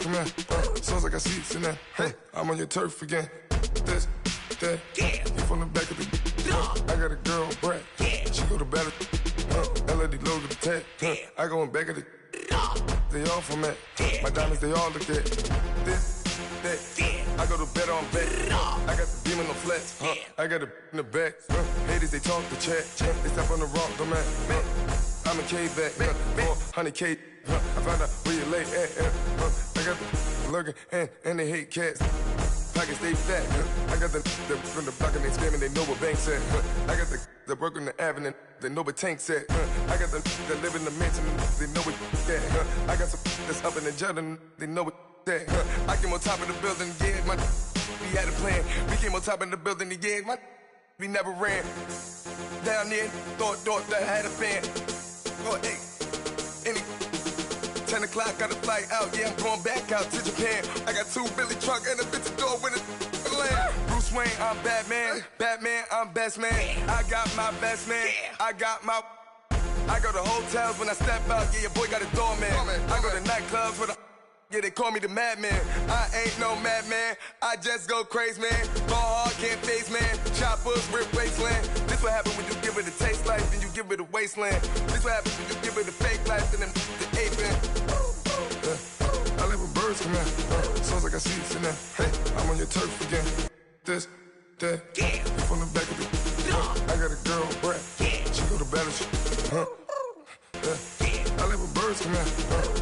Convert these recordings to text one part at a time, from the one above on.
come in. Sounds like I see seats in there. Hey, I'm on your turf again. This, that, yeah. You from the back of the. I got a girl, Brad. Yeah. She go to battle. LAD logo the tag. I go in back of the. They all from it. My diamonds, they all look at. This, that. I go to bed on bed. I got the beam in the flats. I got it in the back. Haters, they talk the chat. They step on the rock, the man. I'm a K-back. 400K. I found out where you lay at. I got the lurking and they hate cats. Pockets stay fat. I got the from the block and they screaming, they know what banks at. I got the work on the avenue, they know what tanks at. I got the that live in the mansion, they know what that. I got some that's up in the Jordan, they know what that. I came on top of the building, yeah, my we had a plan. We came on top of the building, yeah, my we never ran. Down there, thought that I had a fan. Oh, hey, any 10 o'clock, got a flight out, yeah, I'm going back out to Japan. I got 2 Billy truck and a bitch door with a land. Bruce Wayne, I'm Batman. Batman, I'm best man. I got my best man. I got my. I go to hotels when I step out, yeah, your boy got a doorman. I go to nightclubs with a. Yeah, they call me the madman. I ain't no madman. I just go crazy, man. Ball hard, can't face, man. Choppers, rip wasteland. This what happen when you give it a taste life, then you give it a wasteland. This what happen when you give it a fake life, then the aping. I live with birds come in. Sounds like I see seats in there. Hey, I'm on your turf again. This, that, yeah. You from the back of the. I got a girl, Brad. Yeah. She go to battle. I live with birds come in.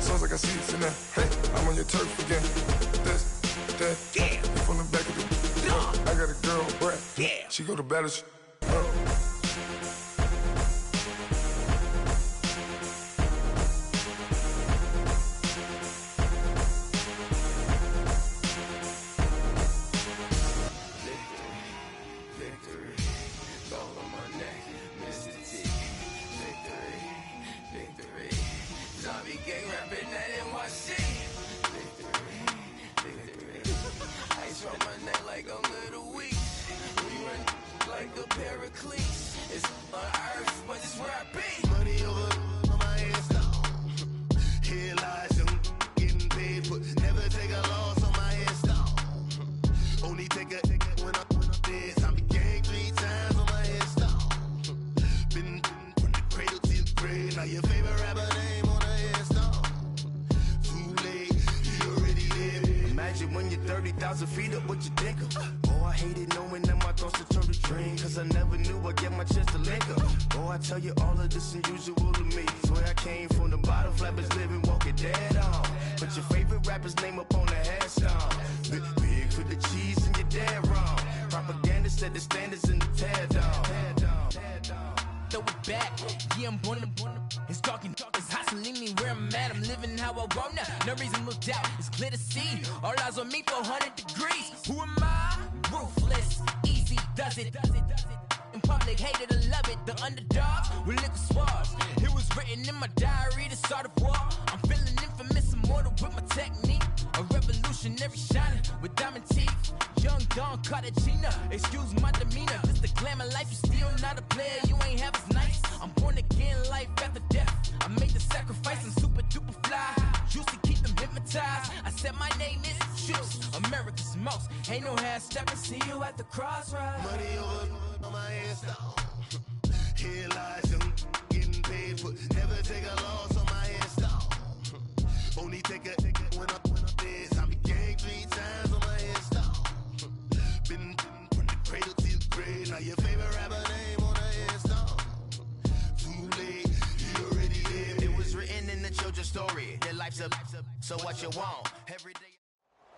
Sounds like I see seats in there. Hey, I'm on your turf again. This, that, yeah. You from the back of the. I got a girl, Brad. Yeah. She go to battle.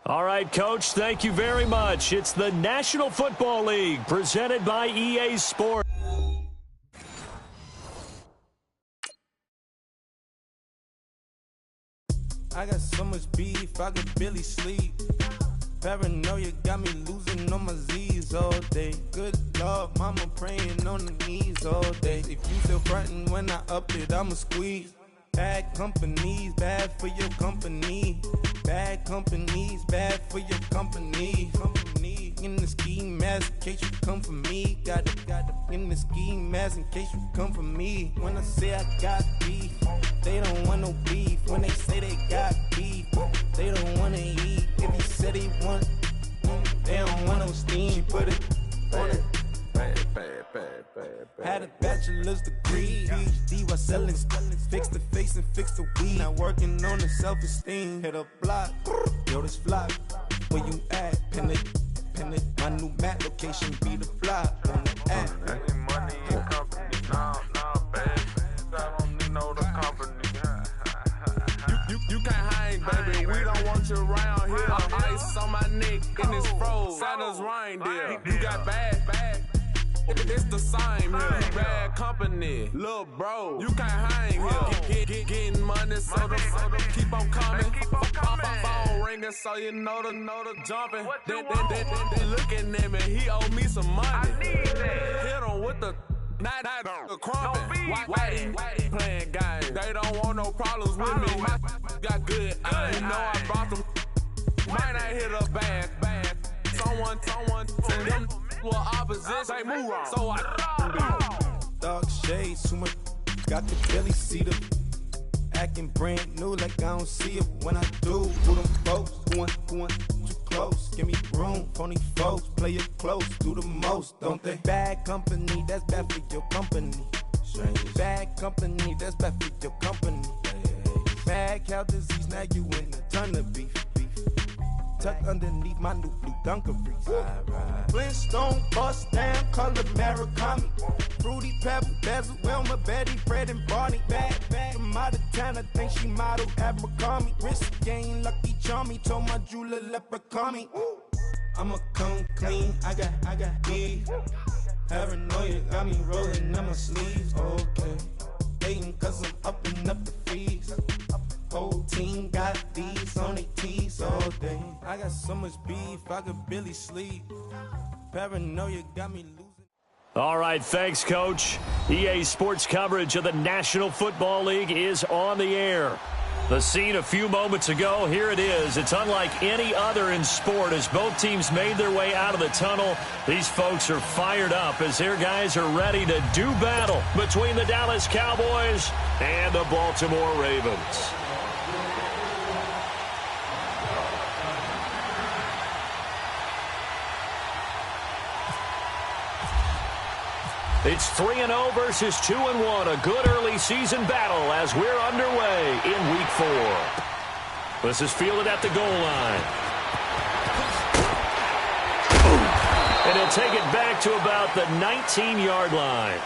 All right, Coach, thank you very much. It's the National Football League presented by EA Sports. I got so much beef, I could barely sleep. Paranoia got me losing on my Z's all day. Good Lord, mama praying on the knees all day. If you still frontin' when I up it, I'ma squeeze. Bad companies, bad for your company. Bad companies, bad for your company. in the ski mask in case you come for me. Got it in the ski mask in case you come for me. When I say I got beef, they don't want no beef. When they say they got beef, they don't want to eat. If he said he want, they don't want no steam. She put it on it. Had a bachelor's degree, PhD while selling. Fix the face and fix the weed. Now working on the self-esteem. Hit a block, yo, this flock. Where you at? Pin it. My new map location be the flop on the app. Any money in company, nah, baby. I don't need no the company. You can't hang, baby. We don't want you around here. Ice on my neck in this froze. Santa's reindeer. You got bad. It's the same here. Bad company, little bro. You can't hang here. Getting money, so the keep on coming. Phone ringing, so you know the jumping. They looking at me. He owe me some money. Hit him with the not the crumping. Why they playing games? They don't want no problems with me. My got good. I know I brought them. Might not hit a bad. Someone send them. Well, opposition, they move wrong. So I dog shades, too much. Got the belly seat up. Acting brand new like I don't see it when I do. Who them folks? Going too close. Give me room. Phony folks, play it close. Do the most, don't they? Bad company, that's bad for your company. Bad company, that's bad for your company. Mad cow disease, now you in a ton of beef. Tucked underneath my new blue Dunkaroos. Flintstone, bust down, color Murakami. Fruity Pebble, Basil, Wilma, Betty, Fred, and Barney. Bad from out of town, I think she model Abercrombie. Wrist game, Lucky Charmy, told my jeweler leprechaun me. I'ma come clean, I got beef. Paranoia got me rolling on my sleeves. Okay, hating cause I'm upping up the fees. Whole team got these on their tees all day. I got so much beef, I could barely sleep. Paranoia got me losing. All right, thanks, Coach. EA Sports coverage of the National Football League is on the air. The scene a few moments ago, here it is. It's unlike any other in sport as both teams made their way out of the tunnel. These folks are fired up as their guys are ready to do battle between the Dallas Cowboys and the Baltimore Ravens. It's 3-0 versus 2-1. A good early season battle as we're underway in Week 4. This is fielded at the goal line. And he'll take it back to about the 19-yard line.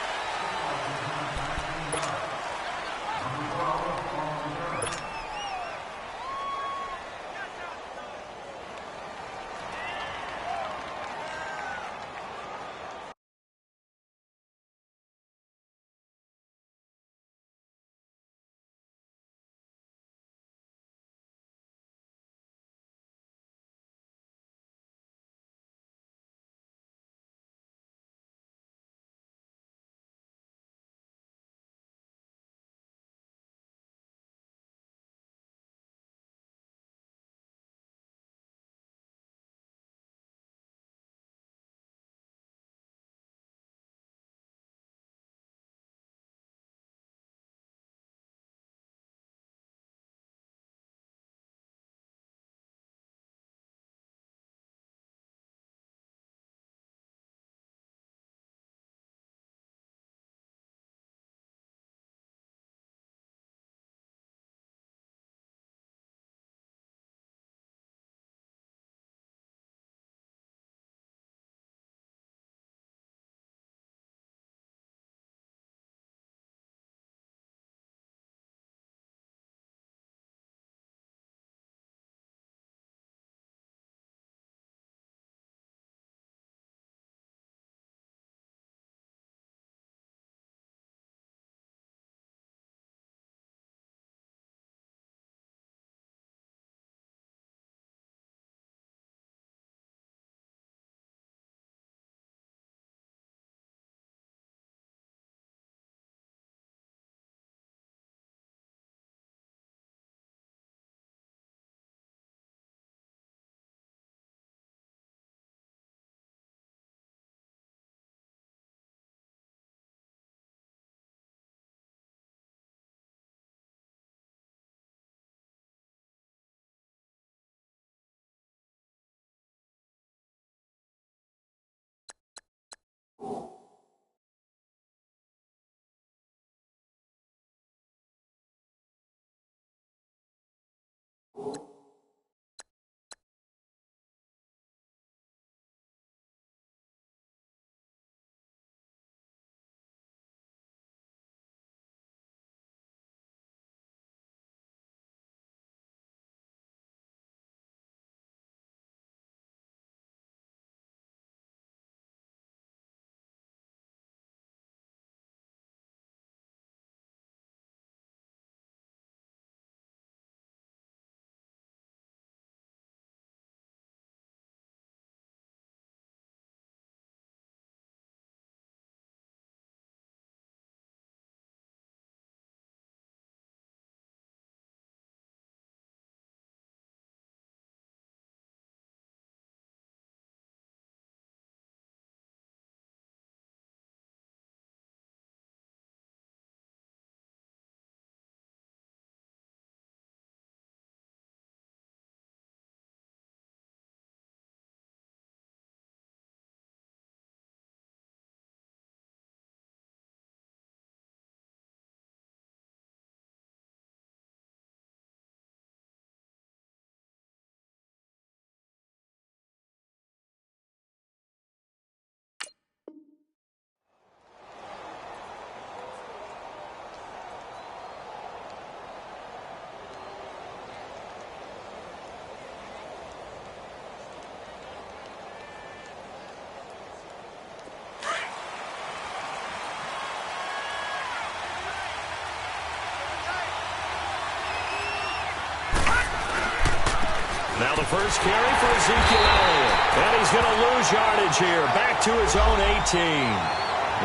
Now the first carry for Ezekiel Elliott. And he's going to lose yardage here. Back to his own 18.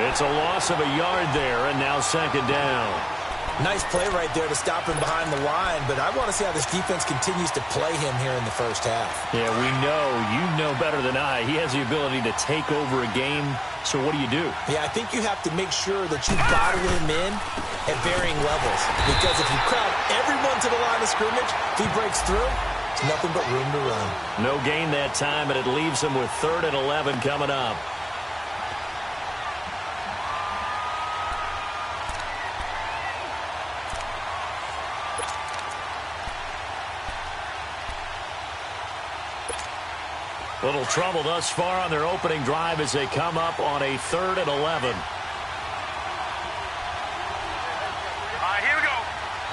It's a loss of a yard there, and now second down. Nice play right there to stop him behind the line, but I want to see how this defense continues to play him here in the first half. Yeah, we know. You know better than I. He has the ability to take over a game, so what do you do? Yeah, I think you have to make sure that you bottle him in at varying levels, because if you crowd everyone to the line of scrimmage, if he breaks through, it's nothing but room to run. No gain that time, and it leaves him with 3rd and 11 coming up. Little trouble thus far on their opening drive as they come up on a 3rd and 11. Here we go.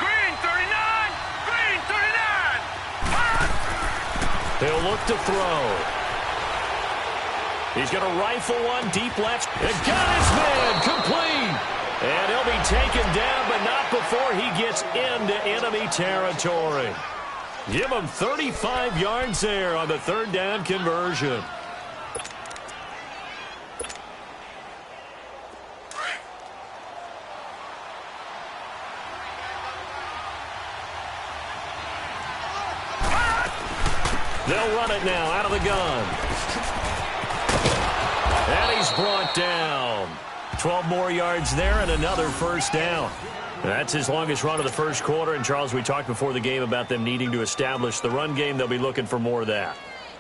Green 39. Green 39. He'll look to throw. He's going to rifle one deep left. And got his man complete. And he'll be taken down, but not before he gets into enemy territory. Give him 35 yards there on the 3rd down conversion. They'll run it now out of the gun. And he's brought down. 12 more yards there and another first down. That's his longest run of the first quarter. And, Charles, we talked before the game about them needing to establish the run game. They'll be looking for more of that.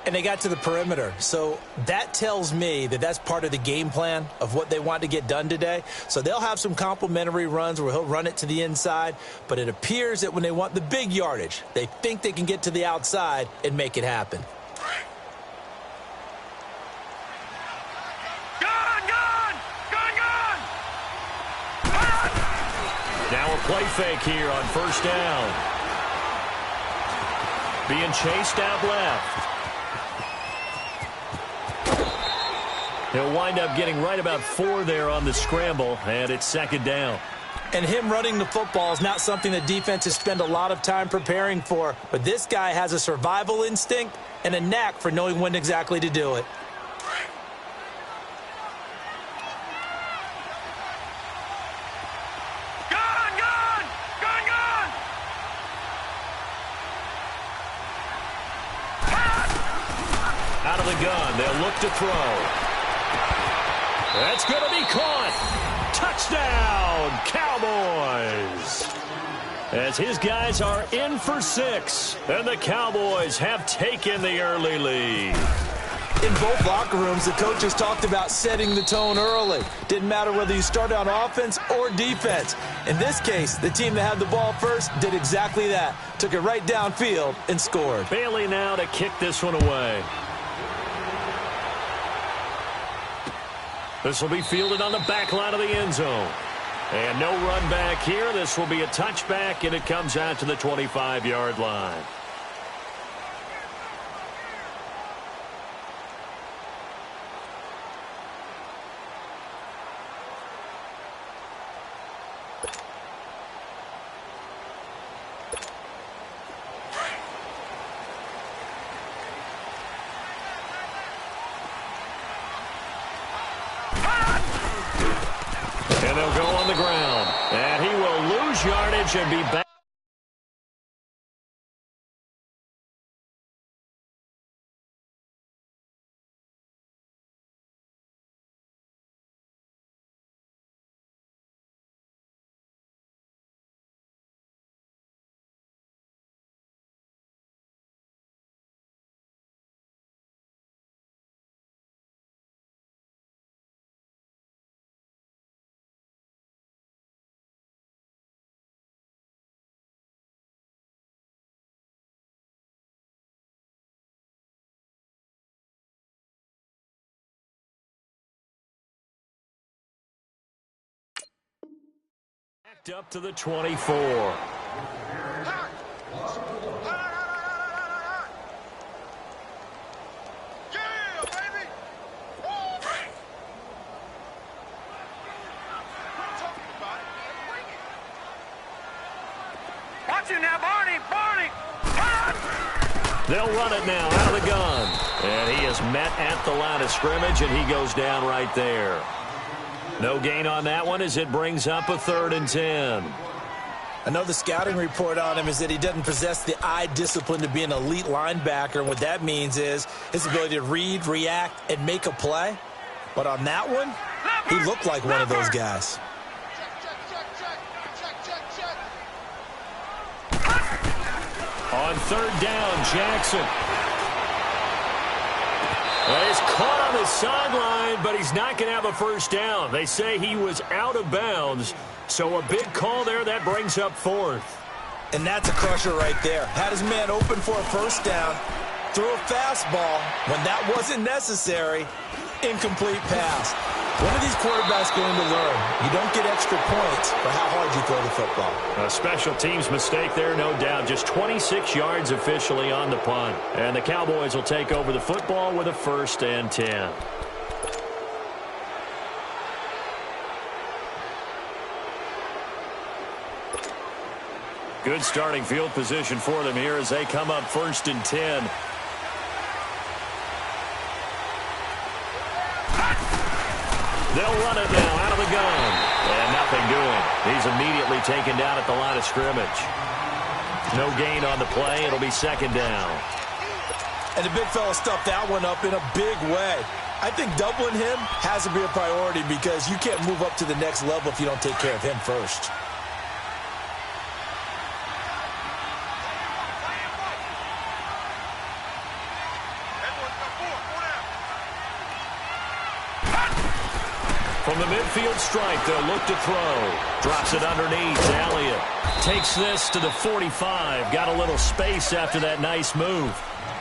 And they got to the perimeter. So that tells me that that's part of the game plan of what they want to get done today. So they'll have some complimentary runs where he'll run it to the inside. But it appears that when they want the big yardage, they think they can get to the outside and make it happen. Now a play fake here on first down. Being chased out left. He'll wind up getting right about 4 there on the scramble, and it's second down. And him running the football is not something that defenses spend a lot of time preparing for, but this guy has a survival instinct and a knack for knowing when exactly to do it. Out of the gun, they'll look to throw. That's going to be caught. Touchdown, Cowboys. As his guys are in for 6, and the Cowboys have taken the early lead. In both locker rooms, the coaches talked about setting the tone early. Didn't matter whether you started on offense or defense. In this case, the team that had the ball first did exactly that. Took it right downfield and scored. Bailey now to kick this one away. This will be fielded on the back line of the end zone. And no run back here. This will be a touchback, and it comes out to the 25-yard line. And they'll go on the ground. And he will lose yardage and be back. Up to the 24. Watch it now, Barney! They'll run it now out of the gun. And he is met at the line of scrimmage, and he goes down right there. No gain on that one as it brings up a 3rd and 10. I know the scouting report on him is that he doesn't possess the eye discipline to be an elite linebacker. And what that means is his ability to read, react, and make a play. But on that one, he looked like one of those guys. On 3rd down, Jackson. Well, he's caught on the sideline, but he's not going to have a first down. They say he was out of bounds, so a big call there. That brings up 4th. And that's a crusher right there. Had his man open for a first down, threw a fastball when that wasn't necessary, incomplete pass. When are these quarterbacks going to learn? You don't get extra points for how hard you throw the football. A special teams mistake there, no doubt. Just 26 yards officially on the punt. And the Cowboys will take over the football with a 1st and 10. Good starting field position for them here as they come up 1st and 10. They'll run it now out of the gun. And nothing doing. He's immediately taken down at the line of scrimmage. No gain on the play. It'll be 2nd down. And the big fella stuffed that one up in a big way. I think doubling him has to be a priority because you can't move up to the next level if you don't take care of him first. From the midfield stripe, they'll look to throw. Drops it underneath. Elliott takes this to the 45. Got a little space after that nice move.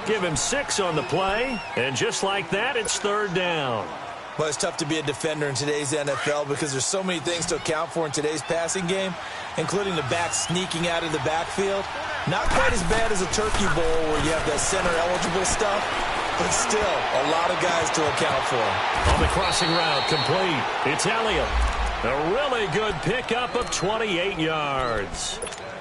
Give him 6 on the play. And just like that, it's 3rd down. Well, it's tough to be a defender in today's NFL because there's so many things to account for in today's passing game, including the back sneaking out of the backfield. Not quite as bad as a turkey bowl where you have that center-eligible stuff, but still a lot of guys to account for. On the crossing route, complete. It's Elliott. A really good pickup of 28 yards.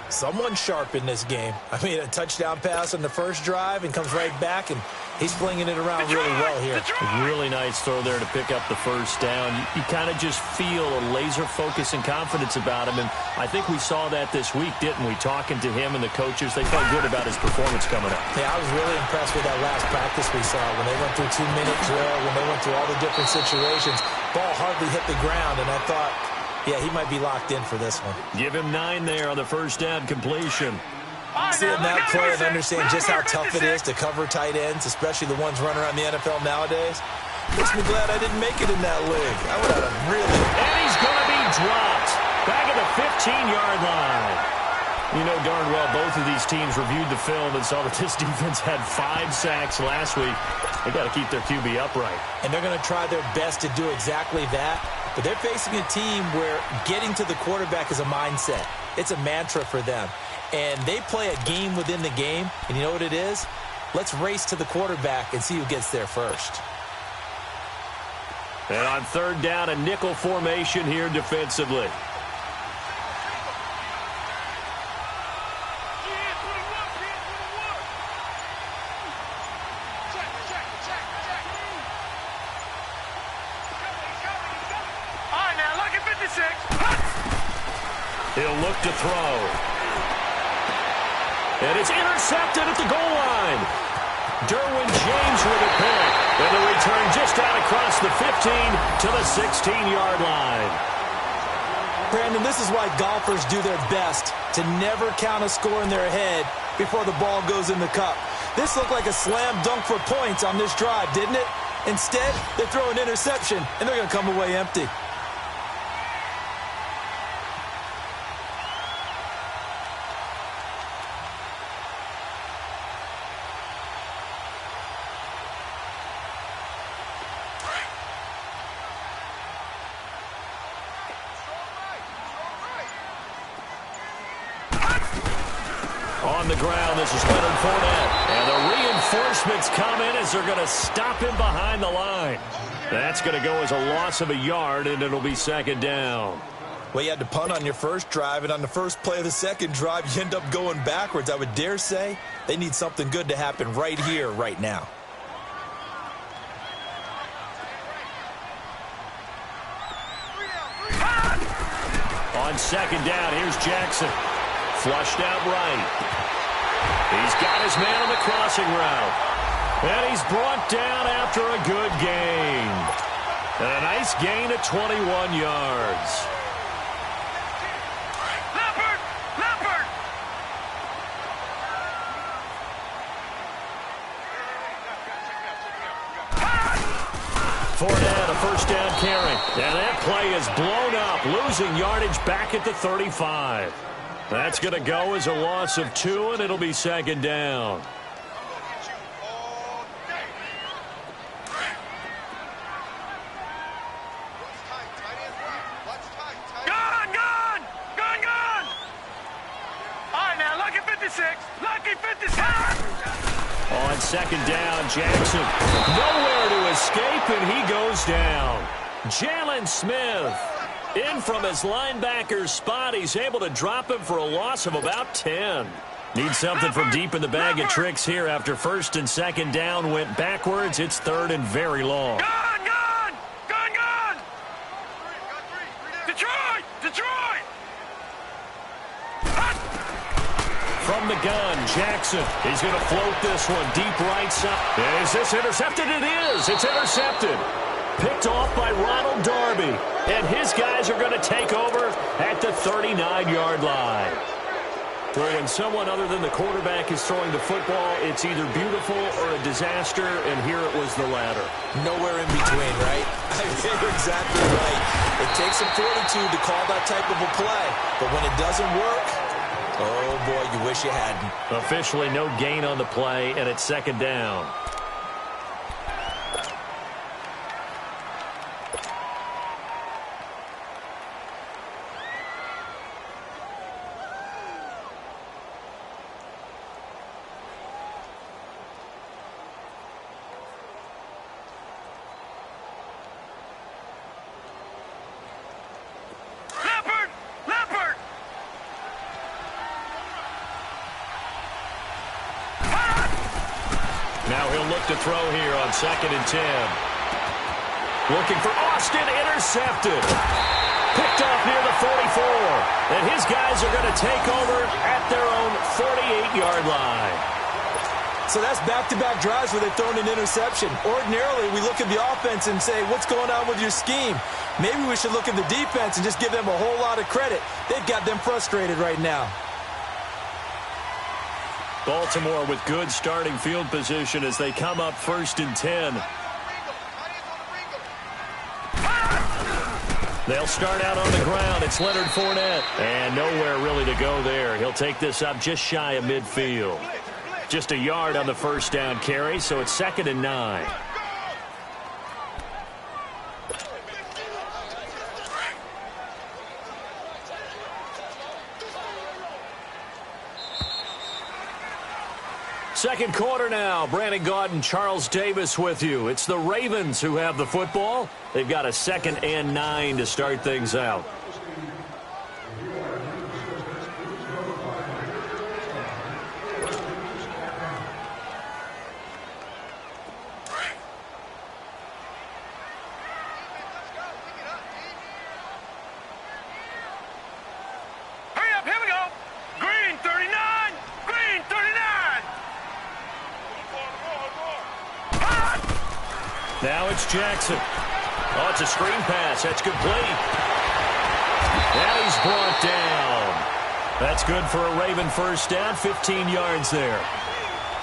Someone sharp in this game. I mean, a touchdown pass on the first drive and comes right back, and he's flinging it around really well here. Really nice throw there to pick up the first down. You kind of just feel a laser focus and confidence about him, and I think we saw that this week, didn't we? Talking to him and the coaches, they felt good about his performance coming up. Yeah, I was really impressed with that last practice we saw when they went through 2-minute drill, when they went through all the different situations. Ball hardly hit the ground, and I thought, yeah, he might be locked in for this one. Give him 9 there on the first down completion. Seeing that play and understand just how tough it is to cover tight ends, especially the ones running around the NFL nowadays, makes me glad I didn't make it in that league. I would have really... And he's going to be dropped back at the 15-yard line. You know darn well both of these teams reviewed the film and saw that this defense had 5 sacks last week. They got to keep their QB upright. And they're going to try their best to do exactly that. But they're facing a team where getting to the quarterback is a mindset. It's a mantra for them. And they play a game within the game. And you know what it is? Let's race to the quarterback and see who gets there first. And on third down, a nickel formation here defensively. He'll look to throw. And it's intercepted at the goal line. Derwin James with a pick. And the return just out across the 15 to the 16-yard line. Brandon, this is why golfers do their best to never count a score in their head before the ball goes in the cup. This looked like a slam dunk for points on this drive, didn't it? Instead, they throw an interception, and they're going to come away empty. On the ground, this is Leonard Fournette. And the reinforcements come in as they're going to stop him behind the line. That's going to go as a loss of a yard, and it'll be second down. Well, you had to punt on your first drive, and on the first play of the second drive, you end up going backwards. I would dare say they need something good to happen right here, right now. On second down, here's Jackson. Flushed out right. He's got his man on the crossing route. And he's brought down after a good gain. And a nice gain of 21 yards. Leopard! Fournette, a first down carry. And that play is blown up, losing yardage back at the 35. That's going to go as a loss of 2, and it'll be second down. Gone! All right, now, lucky 56. Lucky 56. On second down, Jackson. Nowhere to escape, and he goes down. Jalen Smith. In from his linebacker spot, he's able to drop him for a loss of about 10. Need something from deep in the bag of tricks here after first and second down went backwards. It's third and very long. Gone! Detroit! From the gun, Jackson. He's going to float this one deep right side. And is this intercepted? It is. It's intercepted. Picked off by Ronald Darby. And his guys are going to take over at the 39-yard line. Well, when someone other than the quarterback is throwing the football, it's either beautiful or a disaster, and here it was the latter. Nowhere in between, right? You're exactly right. It takes some fortitude to call that type of a play. But when it doesn't work, oh, boy, you wish you hadn't. Officially no gain on the play, and it's second down. Leopard! Now he'll look to throw here on second and 10. Looking for Austin, intercepted. Picked off near the 44. And his guys are going to take over at their own 48-yard line. So that's back-to-back drives where they've thrown an interception. Ordinarily, we look at the offense and say, what's going on with your scheme? Maybe we should look at the defense and just give them a whole lot of credit. They've got them frustrated right now. Baltimore with good starting field position as they come up 1st and 10. They'll start out on the ground. It's Leonard Fournette. And nowhere really to go there. He'll take this up just shy of midfield. Just a yard on the first down carry, so it's 2nd and 9. Second quarter now. Brandon Gaudin and Charles Davis with you. It's the Ravens who have the football. They've got a 2nd and 9 to start things out. Now it's Jackson. Oh, it's a screen pass. That's complete. And he's brought down. That's good for a Raven first down. 15 yards there.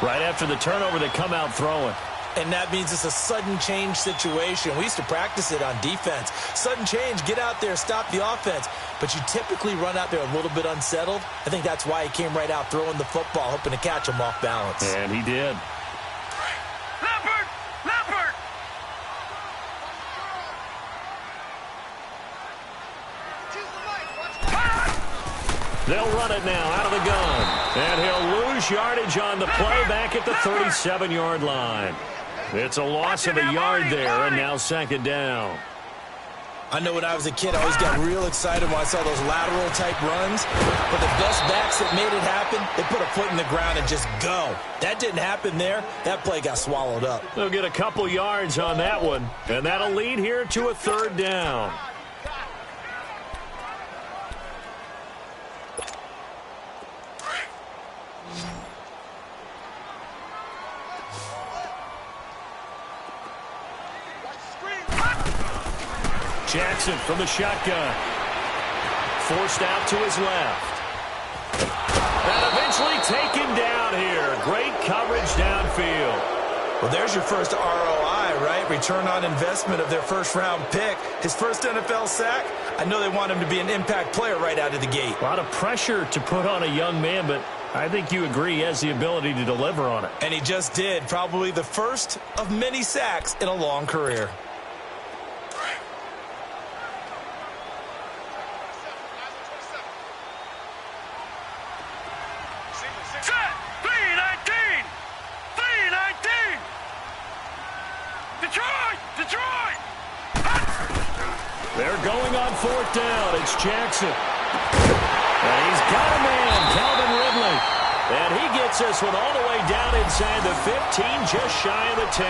Right after the turnover, they come out throwing. And that means it's a sudden change situation. We used to practice it on defense. Sudden change, get out there, stop the offense. But you typically run out there a little bit unsettled. I think that's why he came right out throwing the football, hoping to catch him off balance. And he did. They'll run it now out of the gun. And he'll lose yardage on the play back at the 37-yard line. It's a loss of a yard there, and now 2nd down. I know when I was a kid, I always got real excited when I saw those lateral-type runs. But the best backs that made it happen, they put a foot in the ground and just go. That didn't happen there. That play got swallowed up. They'll get a couple yards on that one, and that'll lead here to a 3rd down. Jackson from the shotgun. Forced out to his left. And eventually taken down here. Great coverage downfield. Well, there's your first ROI, right? Return on investment of their first-round pick. His first NFL sack. I know they want him to be an impact player right out of the gate. A lot of pressure to put on a young man, but I think you agree he has the ability to deliver on it. And he just did. Probably the first of many sacks in a long career. They're going on 4th down. It's Jackson. And he's got a man, Calvin Ridley. And he gets this one all the way down inside the 15, just shy of the 10.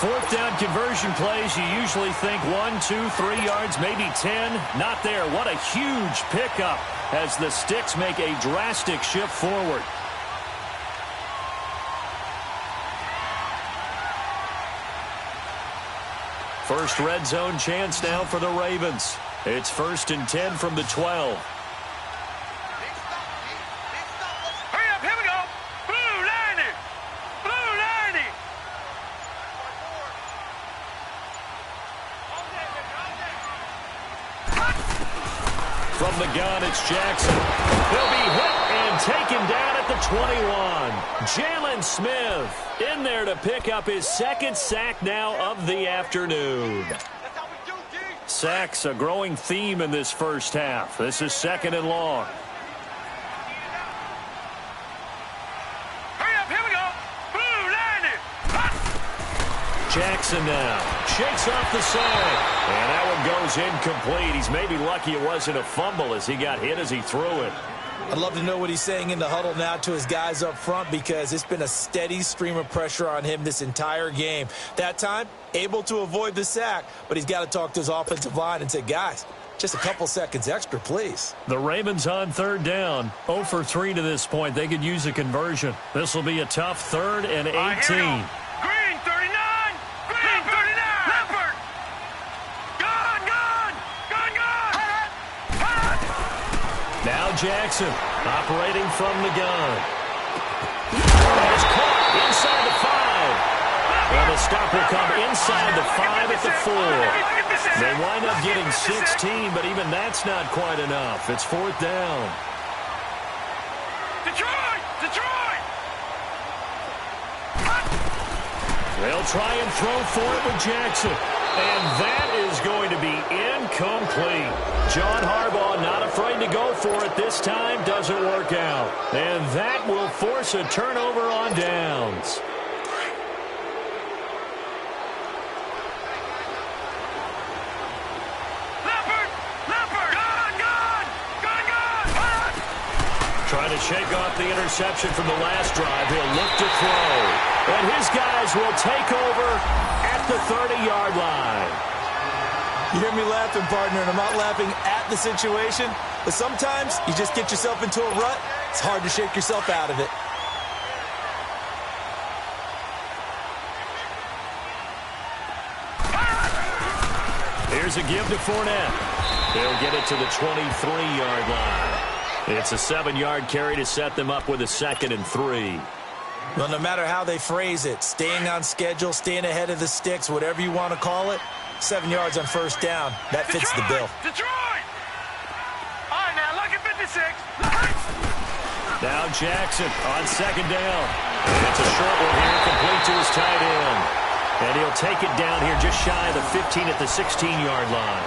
4th down conversion plays, you usually think 1, 2, 3 yards, maybe 10. Not there. What a huge pickup as the Sticks make a drastic shift forward. First red zone chance now for the Ravens. It's 1st and 10 from the 12. Hurry up, here we go. Blue 90. Blue 90. From the gun, it's Jackson. He'll be hit and taken down at the 21. Jalen Smith in there to pick up his 2nd sack now of the afternoon. Sacks, a growing theme in this first half. This is 2nd and long. Hurry up, here we go. Blue 90. Jackson now shakes off the sack. And that one goes incomplete. He's maybe lucky it wasn't a fumble as he got hit as he threw it. I'd love to know what he's saying in the huddle now to his guys up front, because it's been a steady stream of pressure on him this entire game. That time, able to avoid the sack, but he's got to talk to his offensive line and say, guys, just a couple seconds extra, please. The Ravens on 3rd down. 0 for 3 to this point. They could use a conversion. This will be a tough 3rd and 18. Green 39. Green 39. Leopard. Gun. Now Jackson operating from the gun. stop will come inside the 5 at the 4. They wind up getting 16, but even that's not quite enough. It's 4th down. Detroit! Detroit! They'll try and throw for it with Jackson. And that is going to be incomplete. John Harbaugh not afraid to go for it this time. Doesn't work out. And that will force a turnover on downs. Trying to shake off the interception from the last drive. He'll look to throw. And his guys will take over at the 30-yard line. You hear me laughing, partner, and I'm not laughing at the situation. But sometimes you just get yourself into a rut. It's hard to shake yourself out of it. Here's a give to Fournette. He'll get it to the 23-yard line. It's a 7-yard carry to set them up with a 2nd and 3. Well, no matter how they phrase it, staying on schedule, staying ahead of the sticks, whatever you want to call it, 7 yards on 1st down, that fits the bill. Detroit! All right, now, look at 56. Now Jackson on 2nd down. It's a short one here, complete to his tight end. And he'll take it down here just shy of the 15 at the 16-yard line.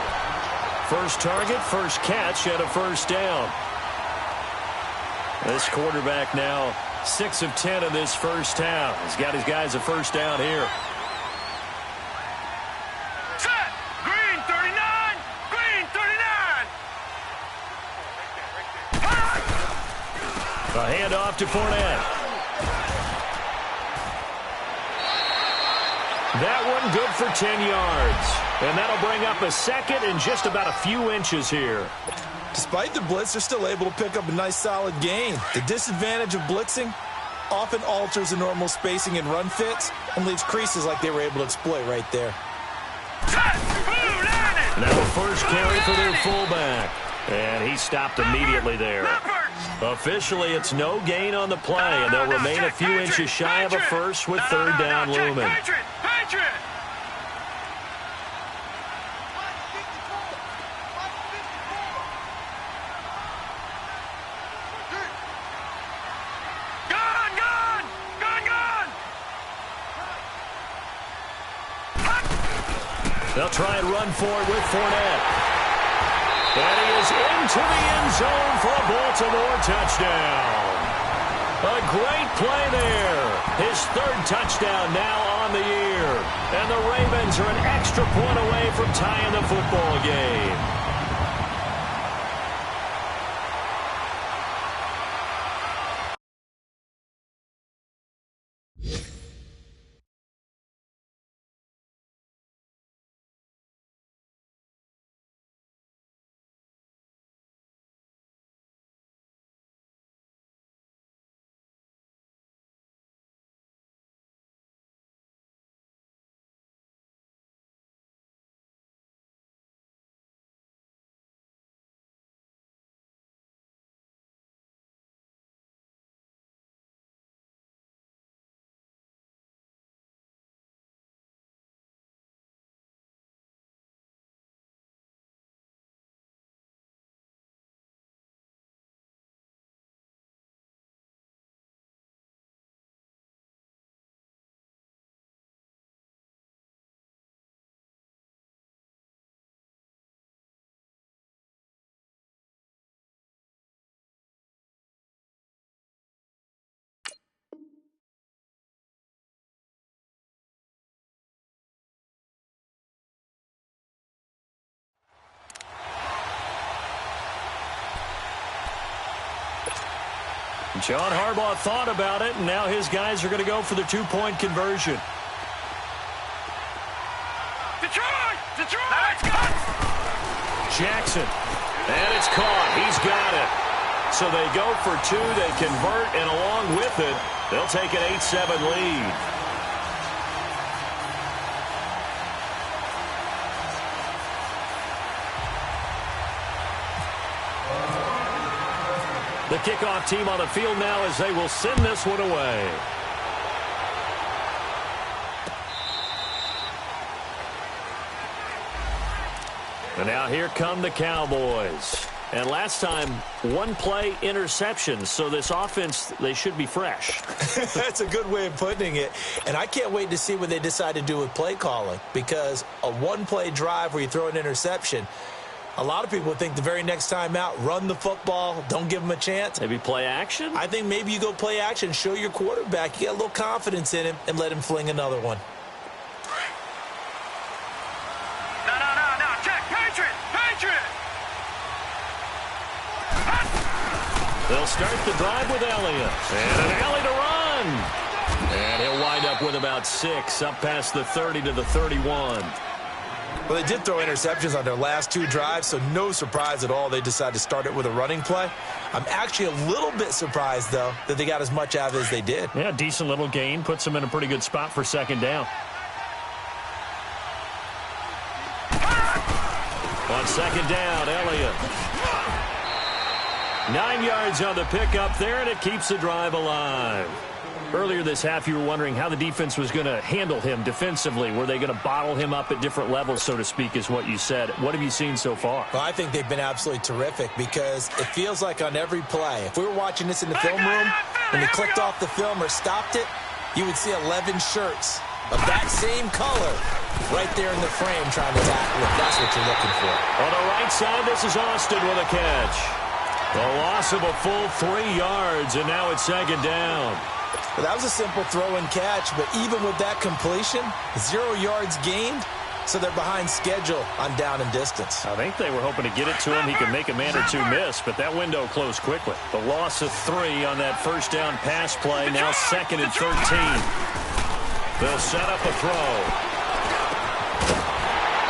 First target, first catch at a 1st down. This quarterback now 6 of 10 in this 1st half. He's got his guys a 1st down here. Set! Green 39! Green 39! A handoff to Fournette. That one good for 10 yards. And that'll bring up a 2nd and just about a few inches here. Despite the blitz, they're still able to pick up a nice solid gain. The disadvantage of blitzing often alters the normal spacing and run fits and leaves creases like they were able to exploit right there. Now the first carry for their fullback. And he stopped immediately there. Officially, it's no gain on the play, and they'll remain a few inches shy of a 1st with 3rd down looming. They'll try and run for it with Fournette. And he is into the end zone for a Baltimore touchdown. A great play there. His 3rd touchdown now on the year. And the Ravens are an extra point away from tying the football game. John Harbaugh thought about it, and now his guys are going to go for the 2-point conversion. Detroit! Detroit! Jackson. And it's caught. He's got it. So they go for 2. They convert, and along with it, they'll take an 8-7 lead. The kickoff team on the field now as they will send this one away. And now here come the Cowboys. And last time, one play interception. So this offense, they should be fresh. That's a good way of putting it. And I can't wait to see what they decide to do with play calling, because a one-play drive where you throw an interception, a lot of people think the very next time out, run the football, don't give them a chance. Maybe play action? I think maybe you go play action, show your quarterback, you get a little confidence in him, and let him fling another one. No. Check. Patriot. They'll start the drive with Elliott. And an alley to run. And he'll wind up with about 6, up past the 30 to the 31. Well, they did throw interceptions on their last 2 drives, so no surprise at all they decided to start it with a running play. I'm actually a little bit surprised, though, that they got as much out of it as they did. Yeah, decent little gain. Puts them in a pretty good spot for second down. On second down, Elliott. 9 yards on the pickup there, and it keeps the drive alive. Earlier this half, you were wondering how the defense was going to handle him defensively. Were they going to bottle him up at different levels, so to speak, is what you said. What have you seen so far? Well, I think they've been absolutely terrific, because it feels like on every play, if we were watching this in the film room, when they clicked off the film or stopped it, you would see 11 shirts of that same color right there in the frame trying to tackle it. That's what you're looking for. On the right side, this is Austin with a catch. A loss of a full 3 yards, and now it's second down. Well, that was a simple throw and catch, but even with that completion, 0 yards gained, so they're behind schedule on down and distance. I think they were hoping to get it to him. He could make a man or two miss, but that window closed quickly. The loss of 3 on that first down pass play, now second and 13. They'll set up a throw.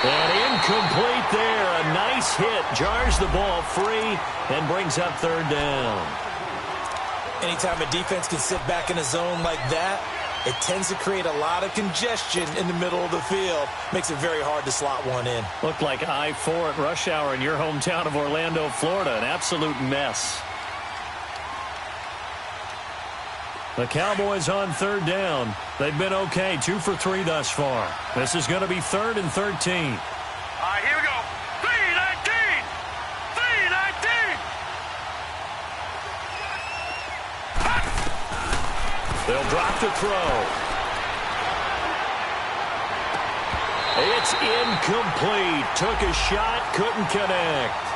And incomplete there. A nice hit. Jars the ball free and brings up third down. Anytime a defense can sit back in a zone like that, it tends to create a lot of congestion in the middle of the field. Makes it very hard to slot one in. Looked like I-4 at rush hour in your hometown of Orlando, Florida. An absolute mess. The Cowboys on third down. They've been okay, 2 for 3 thus far. This is going to be 3rd and 13. All right, here we go. 3-19. 3-19. They'll drop to throw. It's incomplete. Took a shot, couldn't connect.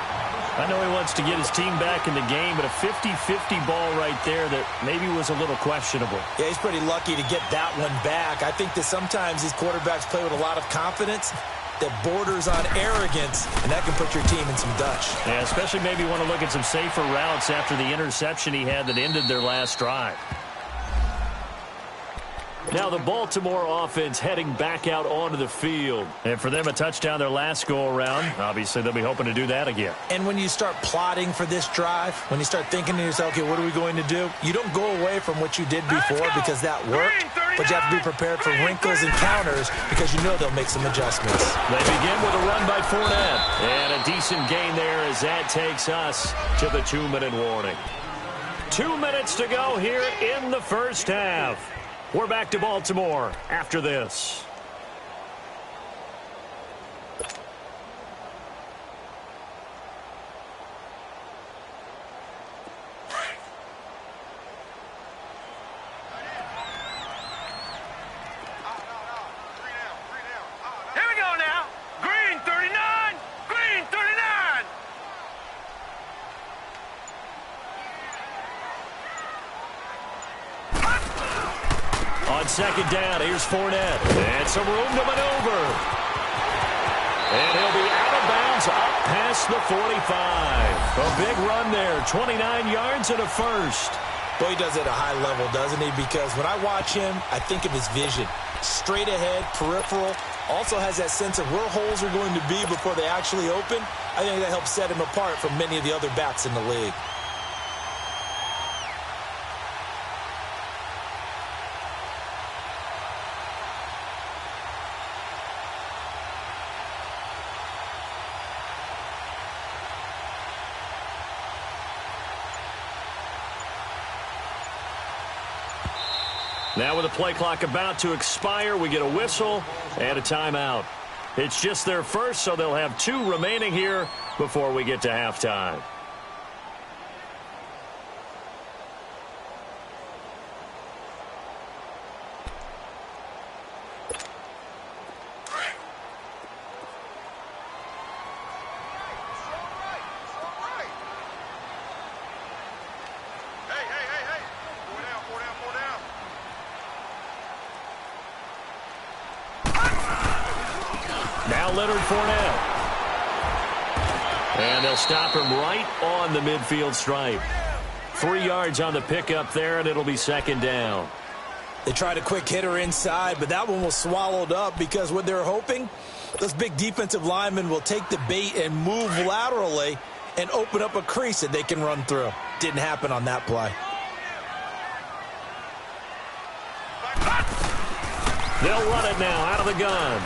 I know he wants to get his team back in the game, but a 50-50 ball right there that maybe was a little questionable. Yeah, he's pretty lucky to get that one back. I think that sometimes these quarterbacks play with a lot of confidence that borders on arrogance, and that can put your team in some dutch. Yeah, especially maybe want to look at some safer routes after the interception he had that ended their last drive. Now the Baltimore offense heading back out onto the field. And for them, a touchdown their last go-around. Obviously, they'll be hoping to do that again. And when you start plotting for this drive, when you start thinking to yourself, okay, what are we going to do? You don't go away from what you did before because that worked, but you have to be prepared for wrinkles and counters because you know they'll make some adjustments. They begin with a run by Fournette. And a decent gain there as that takes us to the 2-minute warning. 2 minutes to go here in the first half. We're back to Baltimore after this. Here we go now. Green 39. Green 39. On second down, here's Fournette. And some room to maneuver. And he'll be out of bounds up past the 45. A big run there, 29 yards and a first. Boy, he does it at a high level, doesn't he? Because when I watch him, I think of his vision. Straight ahead, peripheral. Also has that sense of where holes are going to be before they actually open. I think that helps set him apart from many of the other backs in the league. Now with the play clock about to expire, we get a whistle and a timeout. It's just their first, so they'll have 2 remaining here before we get to halftime. Now Leonard Fournette. And they'll stop him right on the midfield stripe. 3 yards on the pickup there, and it'll be second down. They tried a quick hitter inside, but that one was swallowed up because what they're hoping, those big defensive linemen will take the bait and move laterally and open up a crease that they can run through. Didn't happen on that play. They'll run it now out of the gun.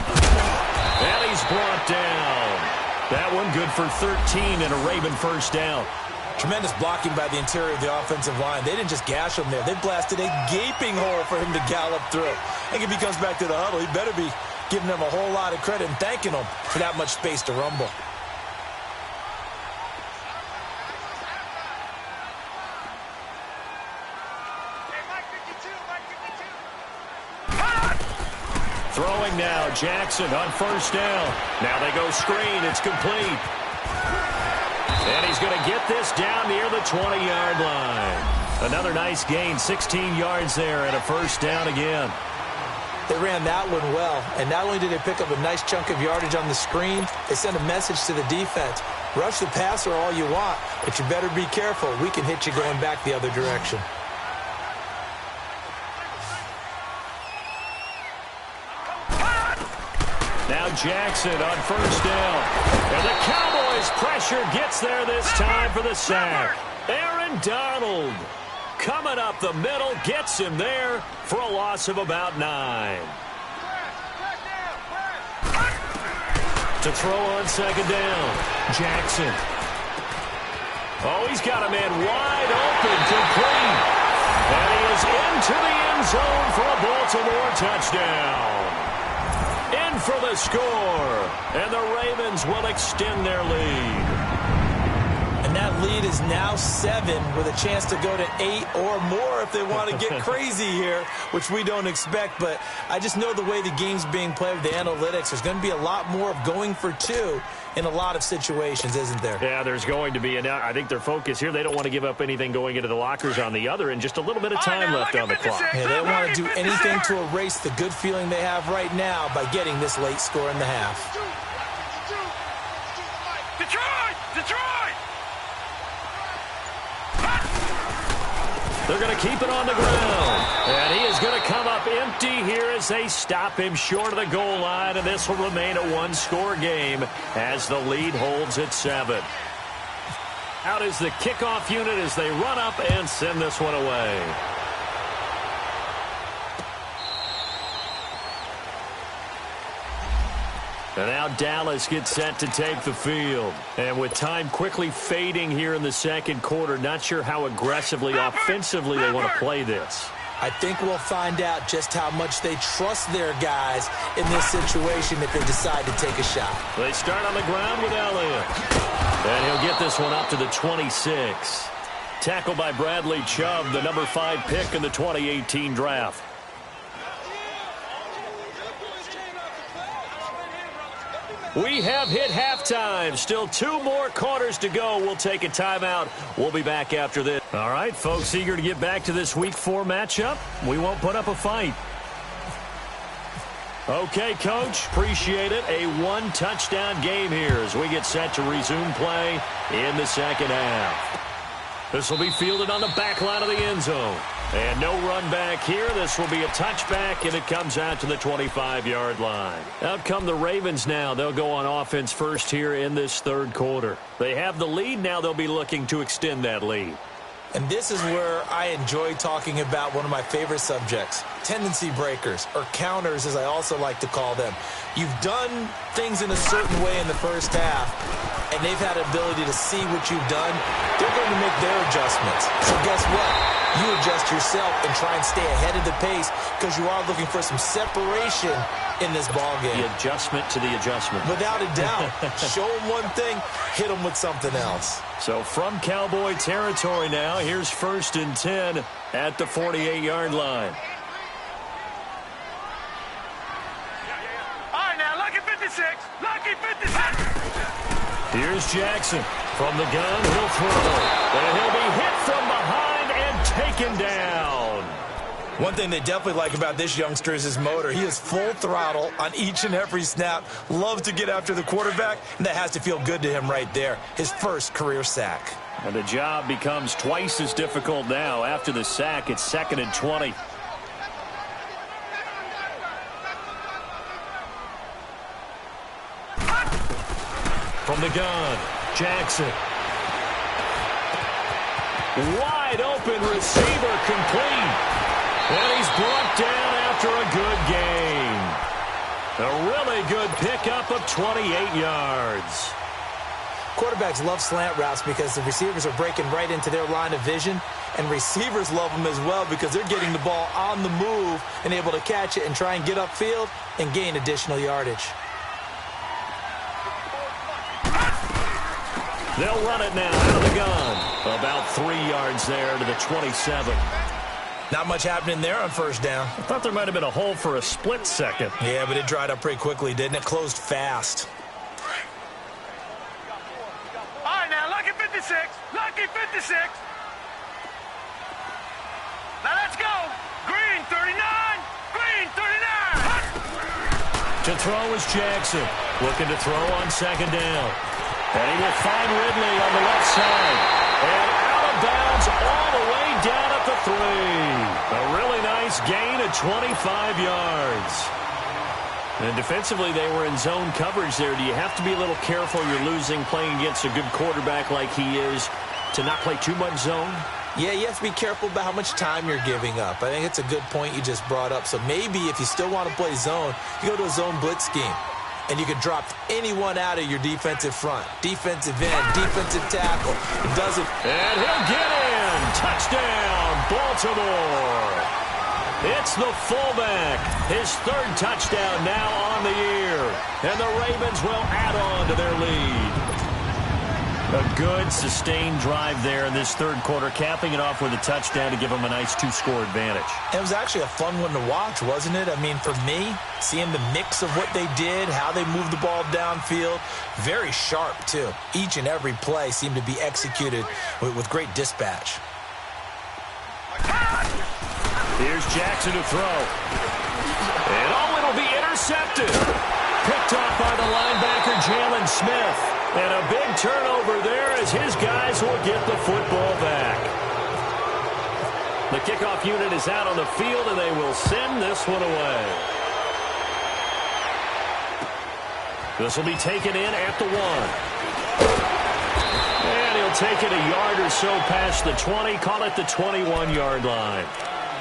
And he's brought down. That one good for 13 and a Raven first down. Tremendous blocking by the interior of the offensive line. They didn't just gash him there. They blasted a gaping hole for him to gallop through. I think if he comes back to the huddle, he better be giving them a whole lot of credit and thanking them for that much space to rumble. Throwing now, Jackson on first down. Now they go screen. It's complete. And he's going to get this down near the 20-yard line. Another nice gain, 16 yards there and a first down again. They ran that one well, and not only did they pick up a nice chunk of yardage on the screen, they sent a message to the defense. Rush the passer all you want, but you better be careful. We can hit you going back the other direction. Now Jackson on first down. And the Cowboys pressure gets there this time for the sack. Aaron Donald coming up the middle, gets him there for a loss of about 9. To throw on second down, Jackson. Oh, he's got a man wide open, complete. And he is into the end zone for a Baltimore touchdown. In for the score, and the Ravens will extend their lead. And that lead is now 7 with a chance to go to 8 or more if they want to get crazy here, which we don't expect. But I just know the way the game's being played with the analytics, there's going to be a lot more of going for 2 in a lot of situations, isn't there? Yeah, there's going to be. And I think their focus here, they don't want to give up anything going into the lockers on the other, and just a little bit of time left on the clock. Yeah, they don't want to do anything to erase the good feeling they have right now by getting this late score in the half. Detroit! They're going to keep it on the ground. And he is going to come up empty here as they stop him short of the goal line. And this will remain a 1-score game as the lead holds at 7. Out is the kickoff unit as they run up and send this one away. And now Dallas gets set to take the field. And with time quickly fading here in the second quarter, not sure how aggressively, offensively they want to play this. I think we'll find out just how much they trust their guys in this situation if they decide to take a shot. They start on the ground with Elliott. And he'll get this one up to the 26. Tackled by Bradley Chubb, the number 5 pick in the 2018 draft. We have hit halftime. Still 2 more quarters to go. We'll take a timeout. We'll be back after this. All right, folks, eager to get back to this Week 4 matchup. We won't put up a fight. Okay, Coach, appreciate it. A 1-touchdown game here as we get set to resume play in the second half. This will be fielded on the back line of the end zone. And no run back here. This will be a touchback, and it comes out to the 25-yard line. Out come the Ravens now. They'll go on offense first here in this third quarter. They have the lead. Now they'll be looking to extend that lead. And this is where I enjoy talking about one of my favorite subjects, tendency breakers, or counters as I also like to call them. You've done things in a certain way in the first half, and they've had an ability to see what you've done. They're going to make their adjustments. So guess what? You adjust yourself and try and stay ahead of the pace because you are looking for some separation in this ballgame. The adjustment to the adjustment. Without a doubt. Show them one thing, hit them with something else. So from Cowboy territory now, here's 1st and 10 at the 48-yard line. All right, now, lucky 56. Lucky 56. Here's Jackson. From the gun, he'll throw. And he'll be hit from behind and taken down. One thing they definitely like about this youngster is his motor. He is full throttle on each and every snap. Loves to get after the quarterback, and that has to feel good to him right there. His first career sack. And the job becomes twice as difficult now. After the sack, it's 2nd and 20. From the gun, Jackson. Wide open receiver complete. And he's brought down after a good gain. A really good pickup of 28 yards. Quarterbacks love slant routes because the receivers are breaking right into their line of vision, and receivers love them as well because they're getting the ball on the move and able to catch it and try and get upfield and gain additional yardage. They'll run it now out of the gun. About 3 yards there to the 27. Not much happening there on first down. I thought there might have been a hole for a split second. Yeah, but it dried up pretty quickly, didn't it? Closed fast. All right, now, lucky 56. Lucky 56. Now, let's go. Green 39. Green 39. To throw is Jackson. Looking to throw on 2nd down. And he will find Ridley on the left side. And out of bounds all the way down at the 3. A really nice gain of 25 yards. And defensively, they were in zone coverage there. Do you have to be a little careful? You're losing playing against a good quarterback like he is to not play too much zone? Yeah, you have to be careful about how much time you're giving up. I think it's a good point you just brought up. So maybe if you still want to play zone, you go to a zone blitz scheme. And you can drop anyone out of your defensive front. Defensive end, defensive tackle. It doesn't. And he'll get in. Touchdown, Baltimore. It's the fullback. His 3rd touchdown now on the year. And the Ravens will add on to their lead. A good, sustained drive there in this 3rd quarter, capping it off with a touchdown to give them a nice 2-score advantage. It was actually a fun one to watch, wasn't it? I mean, for me, seeing the mix of what they did, how they moved the ball downfield, very sharp, too. Each and every play seemed to be executed with great dispatch. Here's Jackson to throw. And it'll be intercepted. Picked off by the linebacker, Jalen Smith. And a big turnover there as his guys will get the football back. The kickoff unit is out on the field, and they will send this one away. This will be taken in at the 1. And he'll take it a yard or so past the 20, call it the 21-yard line.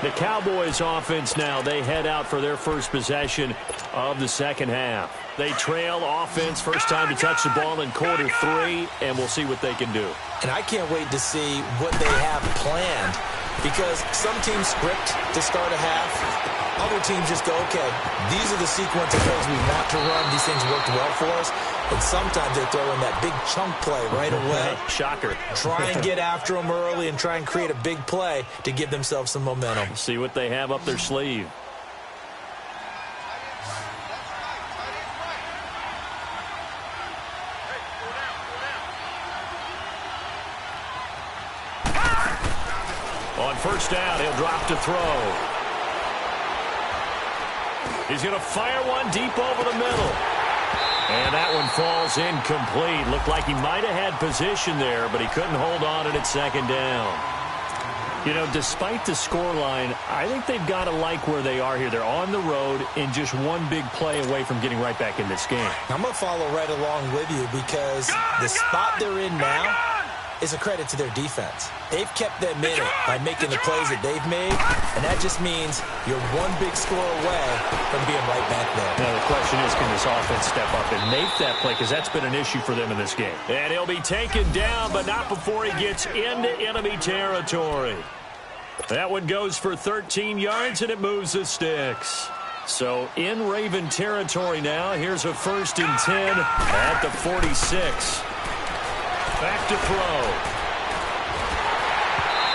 The Cowboys offense now, they head out for their first possession of the 2nd half. They trail offense, first time to touch the ball in quarter 3, and we'll see what they can do. And I can't wait to see what they have planned because some teams script to start a half. Other teams just go, okay, these are the sequence of plays we want to run. These things worked well for us. And sometimes they throw in that big chunk play right away. Shocker. Try and get after them early and try and create a big play to give themselves some momentum. See what they have up their sleeve. On first down, he'll drop to throw. He's going to fire one deep over the middle. And that one falls incomplete. Looked like he might have had position there, but he couldn't hold on it at 2nd down. You know, despite the scoreline, I think they've got to like where they are here. They're on the road and just one big play away from getting right back in this game. I'm going to follow right along with you because the spot they're in now, is a credit to their defense. They've kept them in it by making the plays that they've made, and that just means you're one big score away from being right back there. Now the question is, can this offense step up and make that play? Because that's been an issue for them in this game. And he'll be taken down, but not before he gets into enemy territory. That one goes for 13 yards, and it moves the sticks. So in Raven territory now. Here's a 1st and 10 at the 46. Back to throw.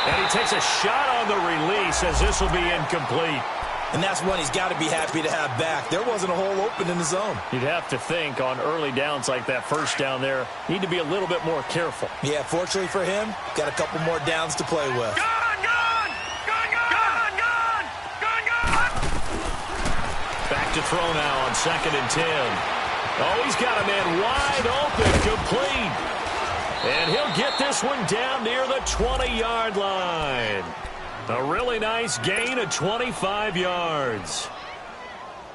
And he takes a shot on the release as this will be incomplete. And that's one he's got to be happy to have back. There wasn't a hole open in the zone. You'd have to think on early downs like that, first down there, need to be a little bit more careful. Yeah, fortunately for him, got a couple more downs to play with. Back to throw now on 2nd and 10. Oh, he's got a man wide open, complete. And he'll get this one down near the 20-yard line. A really nice gain of 25 yards.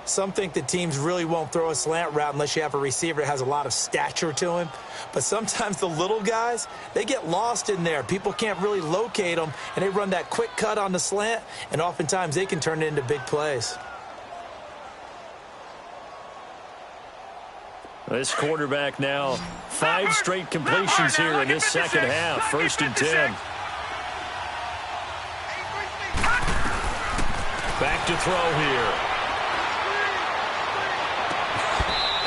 Some think that teams really won't throw a slant route unless you have a receiver that has a lot of stature to him. But sometimes the little guys, they get lost in there. People can't really locate them, and they run that quick cut on the slant, and oftentimes they can turn it into big plays. This quarterback now 5 straight completions here in this second half. 1st and 10. Back to throw here.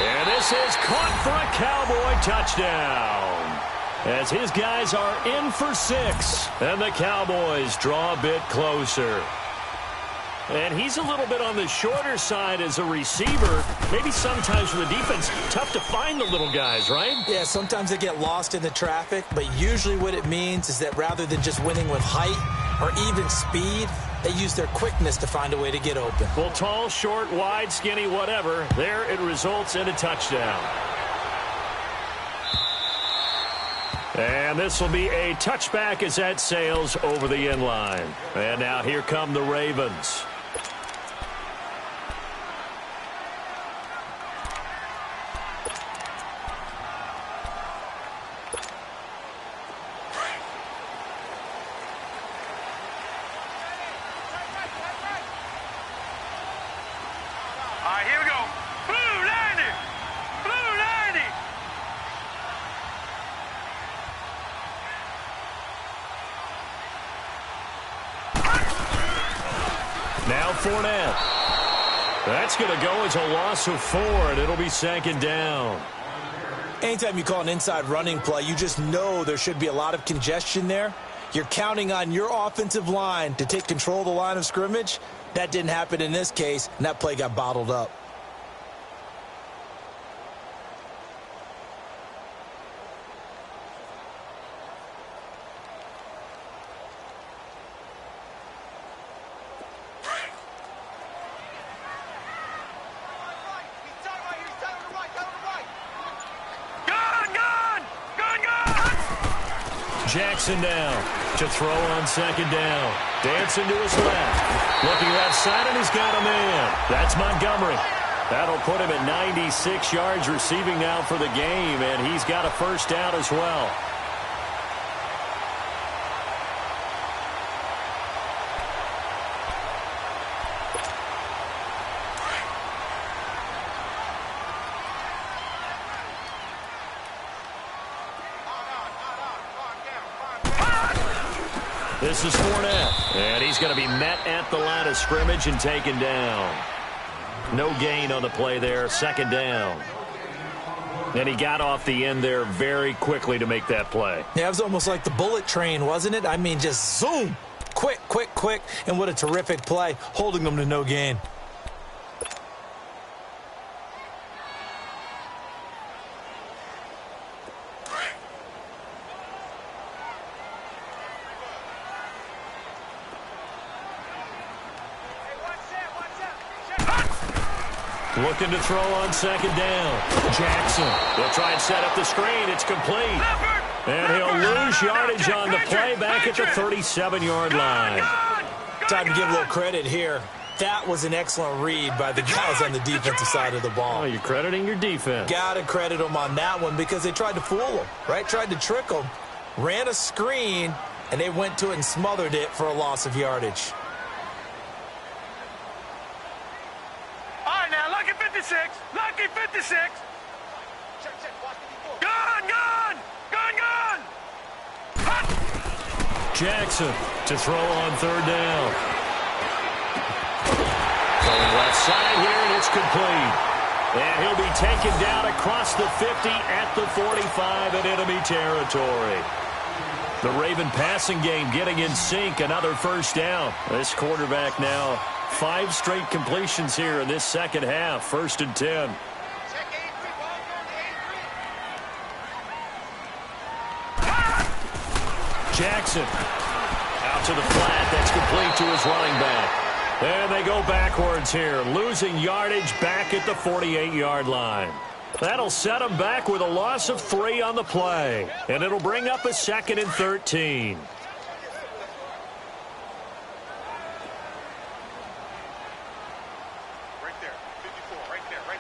And this is caught for a Cowboy touchdown. As his guys are in for 6. And the Cowboys draw a bit closer. And he's a little bit on the shorter side as a receiver. Maybe sometimes for the defense, tough to find the little guys, right? Yeah, sometimes they get lost in the traffic, but usually what it means is that rather than just winning with height or even speed, they use their quickness to find a way to get open. Well, tall, short, wide, skinny, whatever, there it results in a touchdown. And this will be a touchback as that sails over the end line. And now here come the Ravens. Now Fournette. That's going to go as a loss of 4, and it'll be 2nd down. Anytime you call an inside running play, you just know there should be a lot of congestion there. You're counting on your offensive line to take control of the line of scrimmage. That didn't happen in this case, and that play got bottled up. Jackson down to throw on 2nd down. Dancing to his left. Looking left side, and he's got a man. That's Montgomery. That'll put him at 96 yards receiving now for the game, and he's got a 1st down as well. This is Fournette, and he's going to be met at the line of scrimmage and taken down. No gain on the play there, 2nd down. And he got off the end there very quickly to make that play. Yeah, it was almost like the bullet train, wasn't it? I mean, just zoom, quick, quick, quick, and what a terrific play, holding them to no gain. Looking to throw on 2nd down. Jackson will try and set up the screen. It's complete. And he'll lose yardage on the play back at the 37-yard line. Time to give a little credit here. That was an excellent read by the guys on the defensive side of the ball. Oh, you're crediting your defense. Got to credit them on that one because they tried to fool them, right? Tried to trick them. ran a screen, and they went to it and smothered it for a loss of yardage. All right, now, lucky 56. Lucky 56. Gun, gun. Gun, gun. Hot. Jackson to throw on third down. Going left side here, and it's complete. And he'll be taken down across the 50 at the 45 in enemy territory. The Raven passing game getting in sync, another first down. This quarterback now 5 straight completions here in this second half, 1st and 10. Jackson out to the flat. That's complete to his running back. And they go backwards here, losing yardage back at the 48-yard line. That'll set them back with a loss of 3 on the play. And it'll bring up a 2nd and 13. Right there, 54, right there, 54,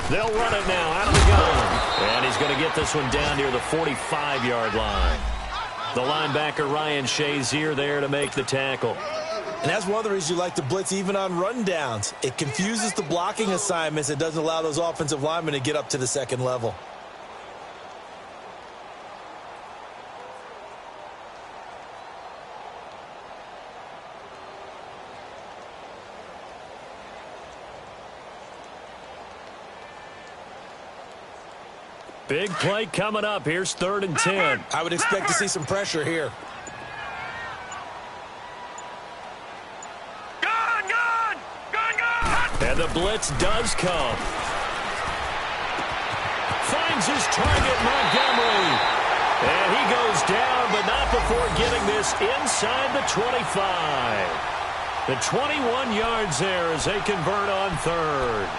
They'll run it now out of the gun. And he's going to get this one down near the 45-yard line. The linebacker, Ryan Shazier, there to make the tackle. And that's one of the reasons you like to blitz even on rundowns. It confuses the blocking assignments. It doesn't allow those offensive linemen to get up to the second level. Big play coming up. Here's 3rd and 10. I would expect to see some pressure here. Gun, gun. Gun, gun. And the blitz does come. Finds his target, Montgomery. And he goes down, but not before getting this inside the 25. The 21 yards there as they convert on 3rd.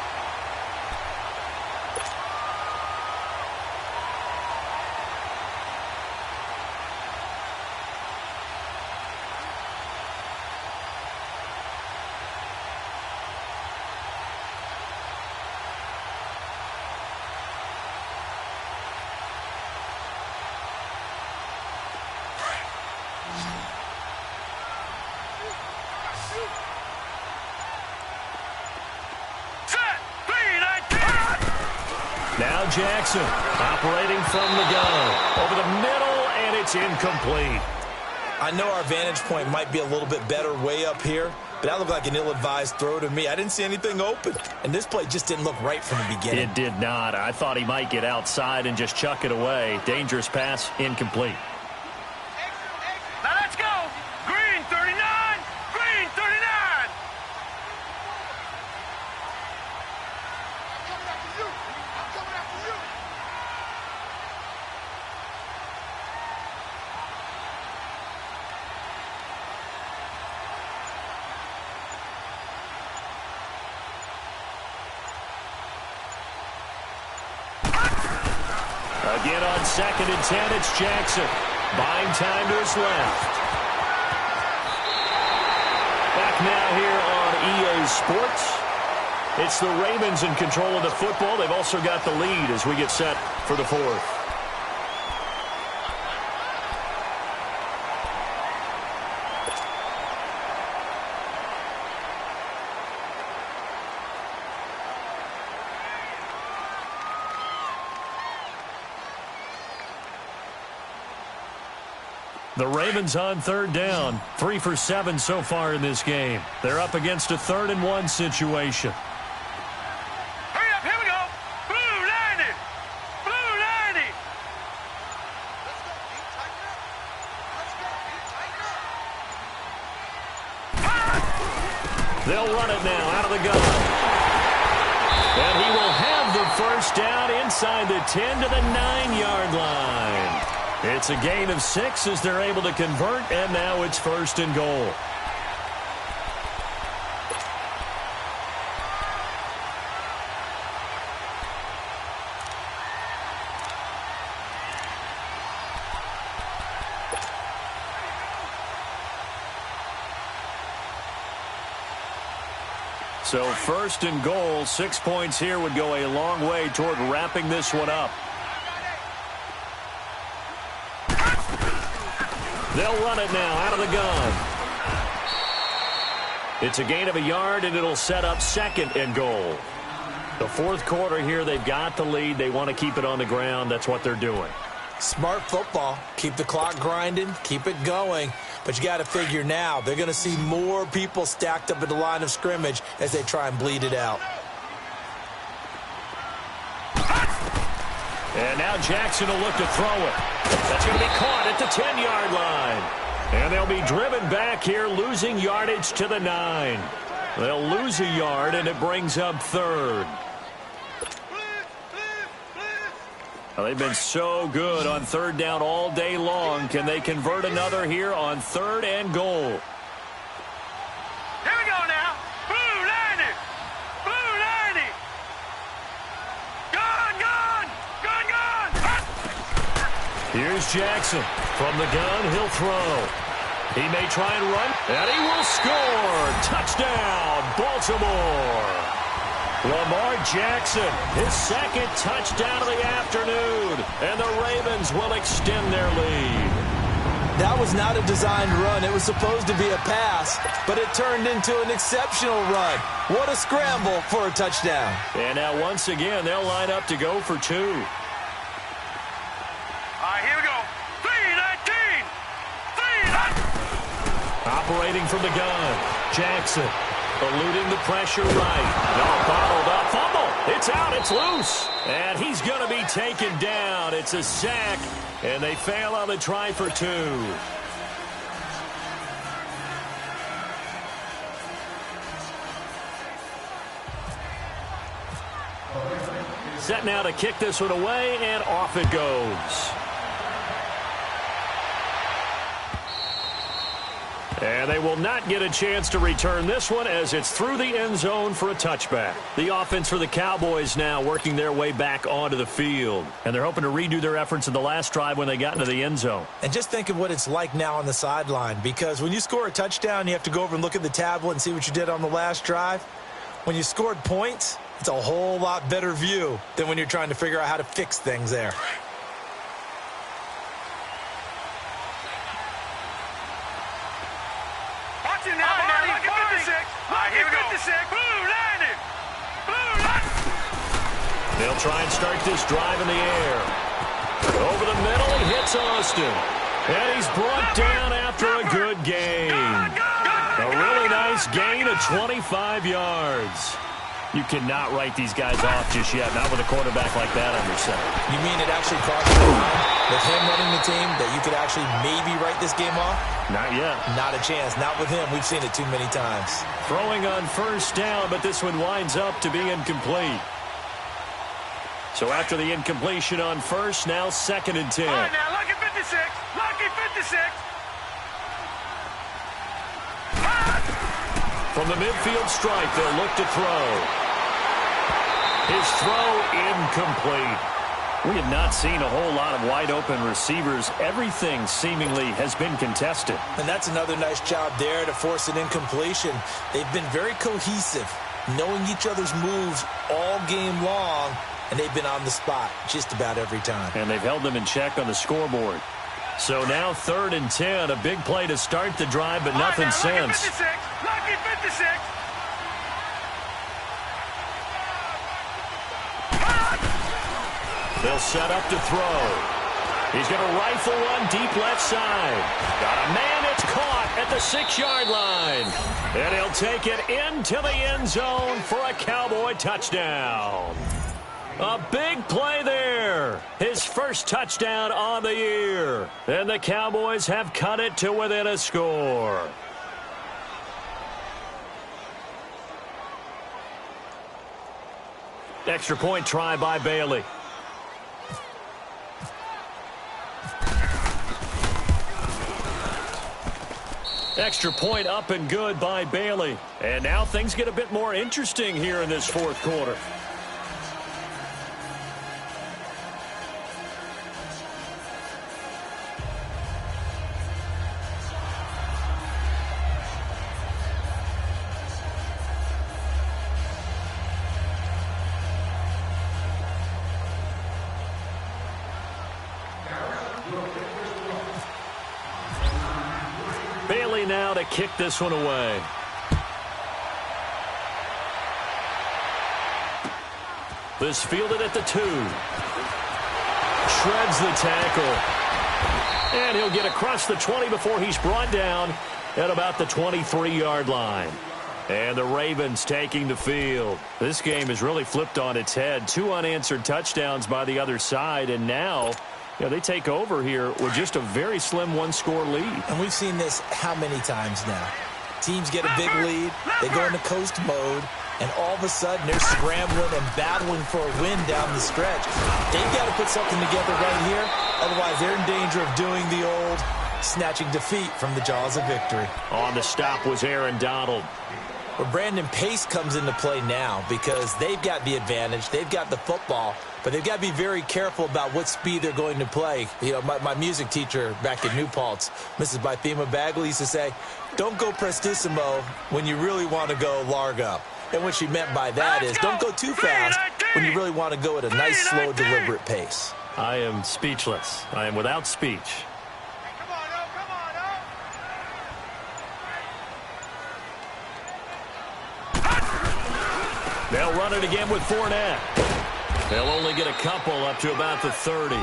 Now Jackson operating from the gun. Over the middle, and it's incomplete. I know our vantage point might be a little bit better way up here, but that looked like an ill-advised throw to me. I didn't see anything open, and this play just didn't look right from the beginning. It did not. I thought he might get outside and just chuck it away. Dangerous pass, incomplete. Now let's go. Green 39. Green 39. Again on 2nd and 10, it's Jackson. Buying time to his left. Back now here on EA Sports. It's the Ravens in control of the football. They've also got the lead as we get set for the 4th. The Ravens on 3rd down, 3 for 7 so far in this game. They're up against a 3rd and 1 situation. Hurry up, here we go. Blue 90. Blue 90. They'll run it now out of the gun. And he will have the first down inside the 10 to the 9-yard line. It's a gain of 6 as they're able to convert, and now it's 1st and goal. So 1st and goal, 6 points here would go a long way toward wrapping this one up. They'll run it now out of the gun. It's a gain of a yard, and it'll set up 2nd and goal. The 4th quarter here, they've got the lead. They want to keep it on the ground. That's what they're doing. Smart football. Keep the clock grinding. Keep it going. But you got to figure now they're going to see more people stacked up at the line of scrimmage as they try and bleed it out. And now Jackson will look to throw it. That's going to be caught at the 10-yard line. And they'll be driven back here, losing yardage to the 9. They'll lose a yard, and it brings up 3rd. Well, they've been so good on 3rd down all day long. Can they convert another here on 3rd and goal? Here we go now. Blue line it. Blue line it. Gun, gun. Gun, gun. Here's Jackson. From the gun, he'll throw. He may try and run, and he will score. Touchdown, Baltimore. Lamar Jackson, his 2nd touchdown of the afternoon, and the Ravens will extend their lead. That was not a designed run. It was supposed to be a pass, but it turned into an exceptional run. What a scramble for a touchdown. And now once again, they'll line up to go for 2. All right, here we go. 3-19. 3-19. Operating from the gun, Jackson. Eluding the pressure right. No, bottled up. Fumble. It's out. It's loose. And he's going to be taken down. It's a sack. And they fail on the try for 2. Set now to kick this one away, and off it goes. And they will not get a chance to return this one as it's through the end zone for a touchback. The offense for the Cowboys now working their way back onto the field. And they're hoping to redo their efforts in the last drive when they got into the end zone. And just think of what it's like now on the sideline, because when you score a touchdown, you have to go over and look at the tablet and see what you did on the last drive. When you scored points, it's a whole lot better view than when you're trying to figure out how to fix things there. Here we go. 56. Blue line it. Blue line. They'll try and start this drive in the air. Over the middle, he hits Austin. And he's brought down after a good gain. A really nice gain of 25 yards. You cannot write these guys off just yet, not with a quarterback like that on your side. You mean it actually crossed your mind with him running the team that you could actually maybe write this game off? Not yet. Not a chance. Not with him. We've seen it too many times. Throwing on 1st down, but this one winds up to be incomplete. So after the incompletion on 1st, now 2nd and 10. All right, now, lucky 56. Lucky 56. From the midfield stripe, they'll look to throw. His throw incomplete. We have not seen a whole lot of wide-open receivers. Everything seemingly has been contested. And that's another nice job there to force an incompletion. They've been very cohesive, knowing each other's moves all game long, and they've been on the spot just about every time. And they've held them in check on the scoreboard. So now 3rd and 10, a big play to start the drive, but nothing since. Lucky 56. They'll set up to throw. He's going to rifle one deep left side. Got a man, it's caught at the 6-yard line. And he'll take it into the end zone for a Cowboy touchdown. A big play there. His first touchdown on the year. And the Cowboys have cut it to within a score. Extra point try by Bailey. Extra point up and good by Bailey. And now things get a bit more interesting here in this 4th quarter. now to kick this one away. This fielded at the 2. Shreds the tackle. And he'll get across the 20 before he's brought down at about the 23-yard line. And the Ravens taking the field. This game is really flipped on its head. 2 unanswered touchdowns by the other side, and now they take over here with just a very slim one-score lead. And we've seen this how many times now? Teams get a big lead, they go into coast mode, and all of a sudden they're scrambling and battling for a win down the stretch. They've got to put something together right here, otherwise they're in danger of doing the old snatching defeat from the jaws of victory. On the stop was Aaron Donald. Where Brandon Pace comes into play now because they've got the advantage, they've got the football, but they've got to be very careful about what speed they're going to play. My music teacher back at New Paltz, Mrs. Bythema Bagley, used to say, don't go prestissimo when you really want to go largo. And what she meant by that is don't go too fast when you really want to go at a nice, slow, deliberate pace. I am speechless. I am without speech. They'll run it again with Fournette. They'll only get a couple up to about the 30.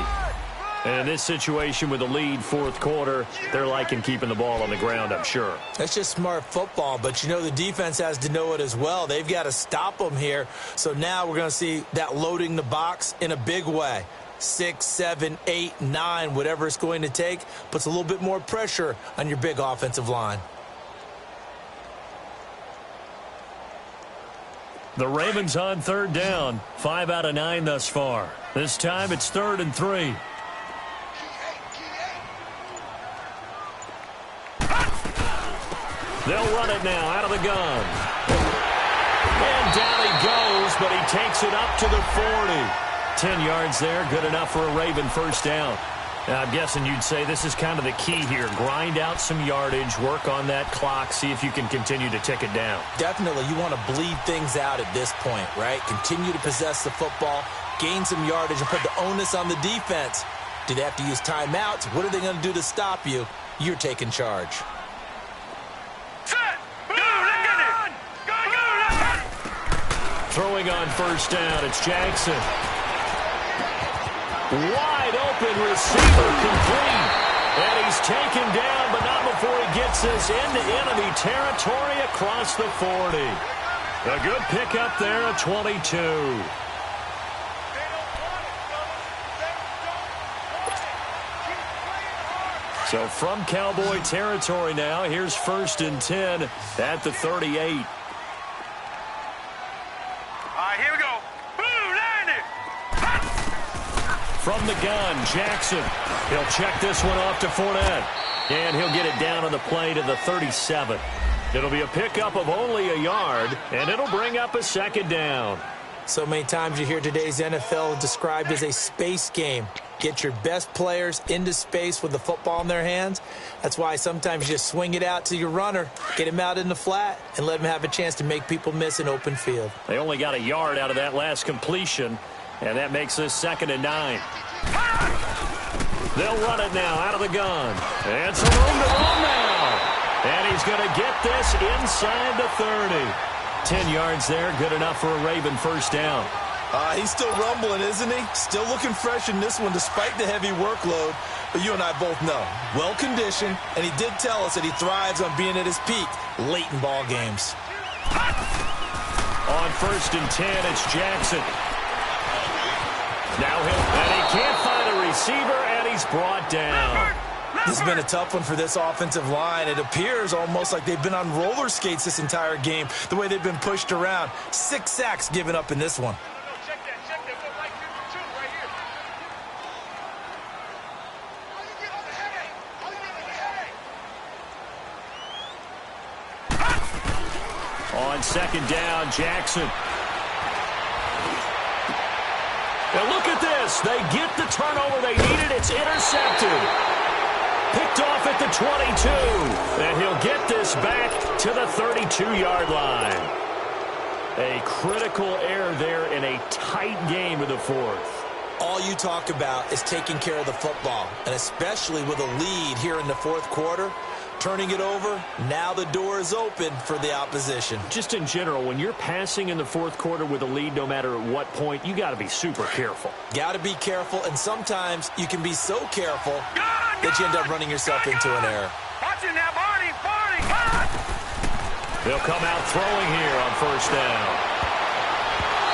And in this situation with the lead fourth quarter, they're liking keeping the ball on the ground, I'm sure. That's just smart football, but the defense has to know it as well. They've got to stop them here. So now we're going to see that loading the box in a big way. 6, 7, 8, 9, whatever it's going to take, puts a little bit more pressure on your big offensive line. The Ravens on third down. 5 out of 9 thus far. This time it's 3rd and 3. They'll run it now out of the gun. And down he goes, but he takes it up to the 40. 10 yards there, good enough for a Raven first down. Now, I'm guessing you'd say this is kind of the key here. Grind out some yardage, work on that clock, see if you can continue to tick it down. Definitely, you want to bleed things out at this point, right? Continue to possess the football, gain some yardage, and put the onus on the defense. Do they have to use timeouts? What are they going to do to stop you? You're taking charge. Throwing on first down, it's Jackson. Wide open receiver complete. And he's taken down, but not before he gets this into enemy territory across the 40. A good pickup there at 22. So from Cowboy territory now, here's 1st and 10 at the 38. Here we go. Blue line it. From the gun, Jackson. He'll check this one off to Fournette. And he'll get it down on the play to the 37. It'll be a pickup of only a yard, and it'll bring up a 2nd down. So many times you hear today's NFL described as a space game. Get your best players into space with the football in their hands. That's why sometimes you just swing it out to your runner, get him out in the flat, and let him have a chance to make people miss an open field. They only got a yard out of that last completion, and that makes this 2nd and 9. They'll run it now out of the gun. And some room to run now. And he's going to get this inside the 30. 10 yards there, good enough for a Raven first down. He's still rumbling, isn't he? Still looking fresh in this one despite the heavy workload. But you and I both know, well-conditioned, and he did tell us that he thrives on being at his peak late in ball games. On 1st and 10, it's Jackson. Now and he can't find a receiver, and he's brought down. This has been a tough one for this offensive line. It appears almost like they've been on roller skates this entire game, the way they've been pushed around. 6 sacks given up in this one. On 2nd down, Jackson. Now look at this. They get the turnover they needed. It's intercepted. Picked off at the 22. And he'll get this back to the 32-yard line. A critical error there in a tight game of the 4th. All you talk about is taking care of the football, and especially with a lead here in the 4th quarter. turning it over. Now the door is open for the opposition. Just in general, when you're passing in the fourth quarter with a lead, no matter at what point, you got to be super careful. Got to be careful, and sometimes you can be so careful that you end up running yourself into an error. Watch it now, Barney. They'll come out throwing here on first down.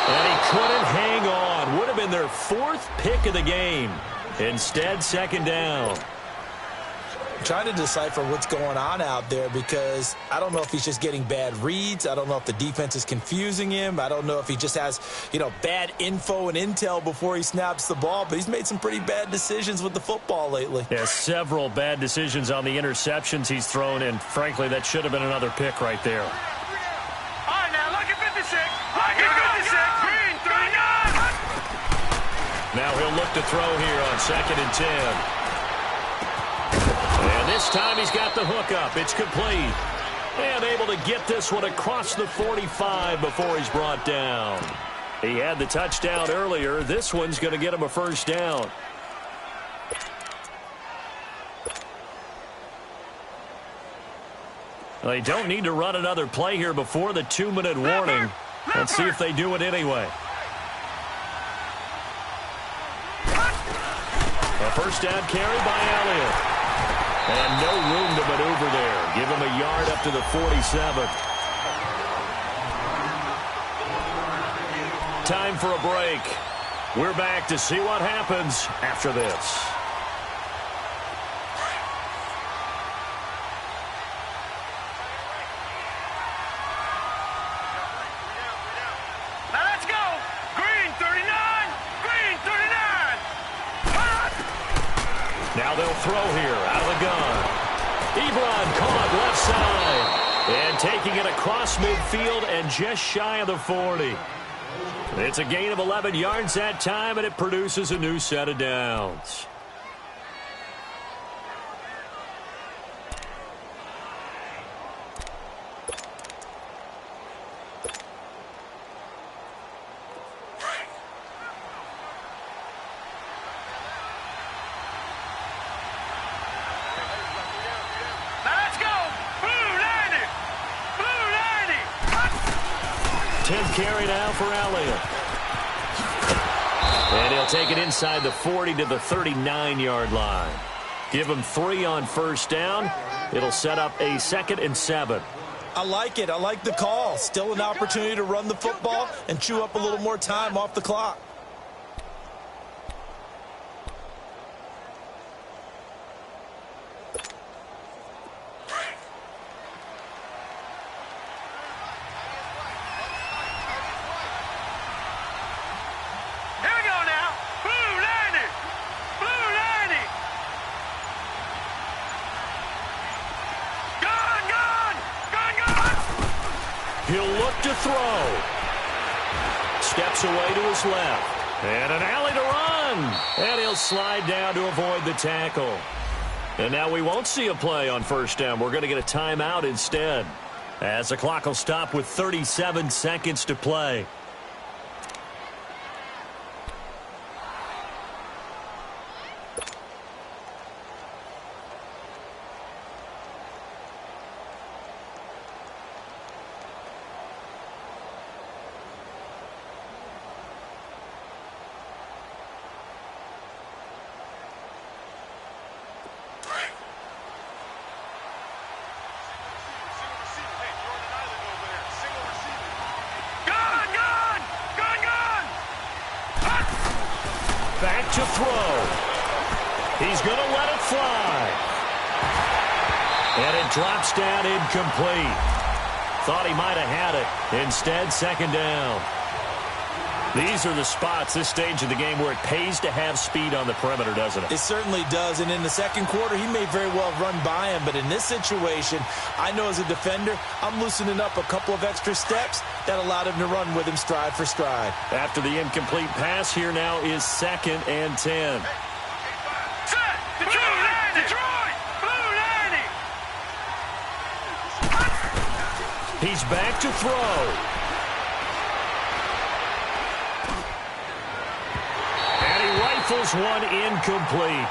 And he couldn't hang on. Would have been their fourth pick of the game. Instead, second down. I'm trying to decipher what's going on out there because I don't know if he's just getting bad reads. I don't know if the defense is confusing him. I don't know if he just has, bad info and intel before he snaps the ball. But he's made some pretty bad decisions with the football lately. Yeah, several bad decisions on the interceptions he's thrown, and frankly, that should have been another pick right there. All right, now look at 56. All right, here we go. 56. Green, 39. Now he'll look to throw here on 2nd and 10. And this time he's got the hook up. It's complete. And able to get this one across the 45 before he's brought down. He had the touchdown earlier. This one's going to get him a first down. They don't need to run another play here before the 2-minute warning. Let's see if they do it anyway. A first down carry by Elliott. And no room to maneuver there. Give him a yard up to the 47. Time for a break. We're back to see what happens after this. Now let's go. Green, 39. Green, 39. Now they'll throw here out of the gun. Ebron caught left side. And taking it across midfield and just shy of the 40. It's a gain of 11 yards that time, and it produces a new set of downs. Carry now for Elliott. And he'll take it inside the 40 to the 39-yard line. Give him 3 on first down. It'll set up a 2nd and 7. I like it. I like the call. Still an opportunity to run the football and chew up a little more time off the clock. He'll look to throw. Steps away to his left. And an alley to run. And he'll slide down to avoid the tackle. And now we won't see a play on first down. We're going to get a timeout instead, as the clock will stop with 37 seconds to play. Back to throw. He's going to let it fly. And it drops down incomplete. Thought he might have had it. Instead, second down. These are the spots, this stage of the game, where it pays to have speed on the perimeter, doesn't it? It certainly does. And in the second quarter, he may very well run by him. But in this situation, I know as a defender, I'm loosening up a couple of extra steps that allowed him to run with him stride for stride. After the incomplete pass, here now is 2nd and 10. Set! Detroit! Blue 90! He's back to throw. And he rifles one incomplete.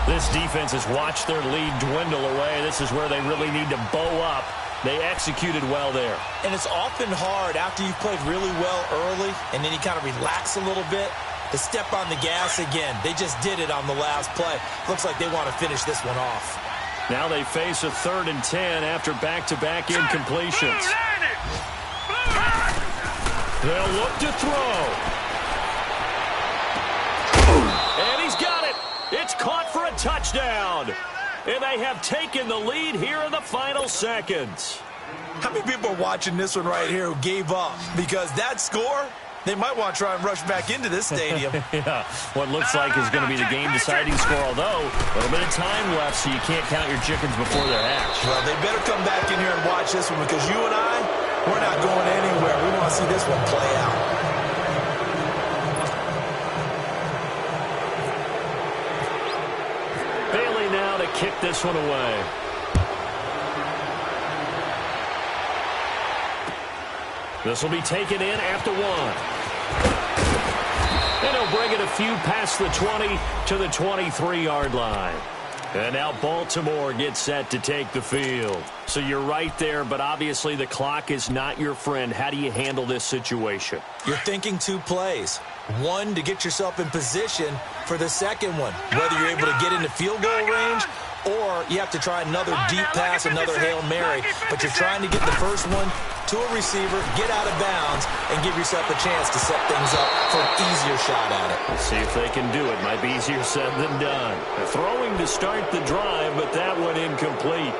This defense has watched their lead dwindle away. This is where they really need to bow up. They executed well there. And it's often hard after you've played really well early and then you kind of relax a little bit to step on the gas again. They just did it on the last play. Looks like they want to finish this one off. Now they face a 3rd and 10 after back-to-back incompletions. They'll look to throw. And he's got it. It's caught for a touchdown. And they have taken the lead here in the final seconds. How many people are watching this one right here who gave up? Because that score, they might want to try and rush back into this stadium. Yeah, what looks like is going to be the game-deciding score, although a little bit of time left, so you can't count your chickens before they're hatched. Well, they better come back in here and watch this one because you and I, we're not going anywhere. We want to see this one play out. Kick this one away. This will be taken in after 1. And he'll bring it a few past the 20 to the 23-yard line. And now Baltimore gets set to take the field. So you're right there, but obviously the clock is not your friend. How do you handle this situation? You're thinking 2 plays. One, to get yourself in position for the second one, whether you're able to get into field goal range or you have to try another deep pass, another Hail Mary. But you're trying to get the first one to a receiver, get out of bounds, and give yourself a chance to set things up for an easier shot at it. Let's see if they can do it. Might be easier said than done. They're throwing to start the drive, but that one incomplete.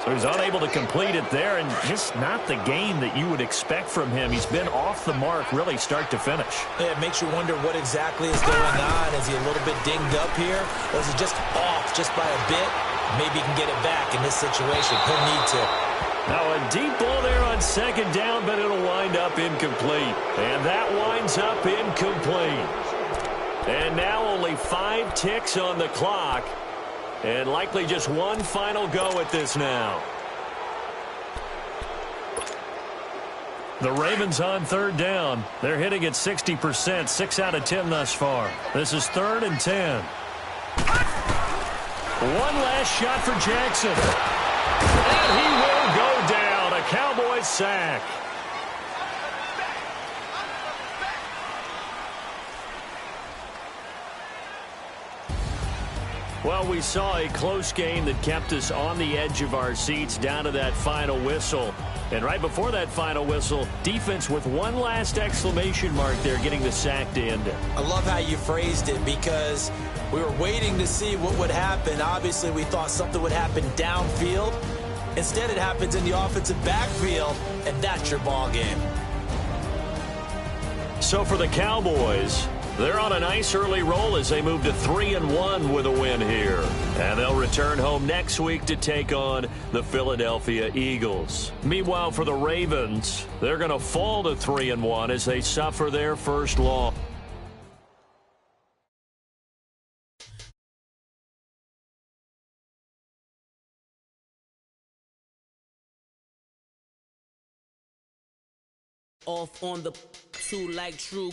So he's unable to complete it there, and just not the game that you would expect from him. He's been off the mark really start to finish. Yeah, it makes you wonder what exactly is going on. Is he a little bit dinged up here, or is he just off just by a bit? Maybe he can get it back in this situation. He'll need to. Now a deep ball there on 2nd down, but it'll wind up incomplete. And that winds up incomplete. And now only 5 ticks on the clock. And likely just one final go at this now. The Ravens on 3rd down. They're hitting at 60%, 6 out of 10 thus far. This is 3rd and 10. One last shot for Jackson. And he will go down. A Cowboys sack. Well, we saw a close game that kept us on the edge of our seats down to that final whistle. And right before that final whistle, defense with one last exclamation mark there, getting the sack to end it. I love how you phrased it because we were waiting to see what would happen. Obviously, we thought something would happen downfield. Instead, it happens in the offensive backfield, and that's your ball game. So for the Cowboys, they're on a nice early roll as they move to 3-1 with a win here. And they'll return home next week to take on the Philadelphia Eagles. Meanwhile, for the Ravens, they're going to fall to 3-1 as they suffer their first loss. Off on the 2 like true.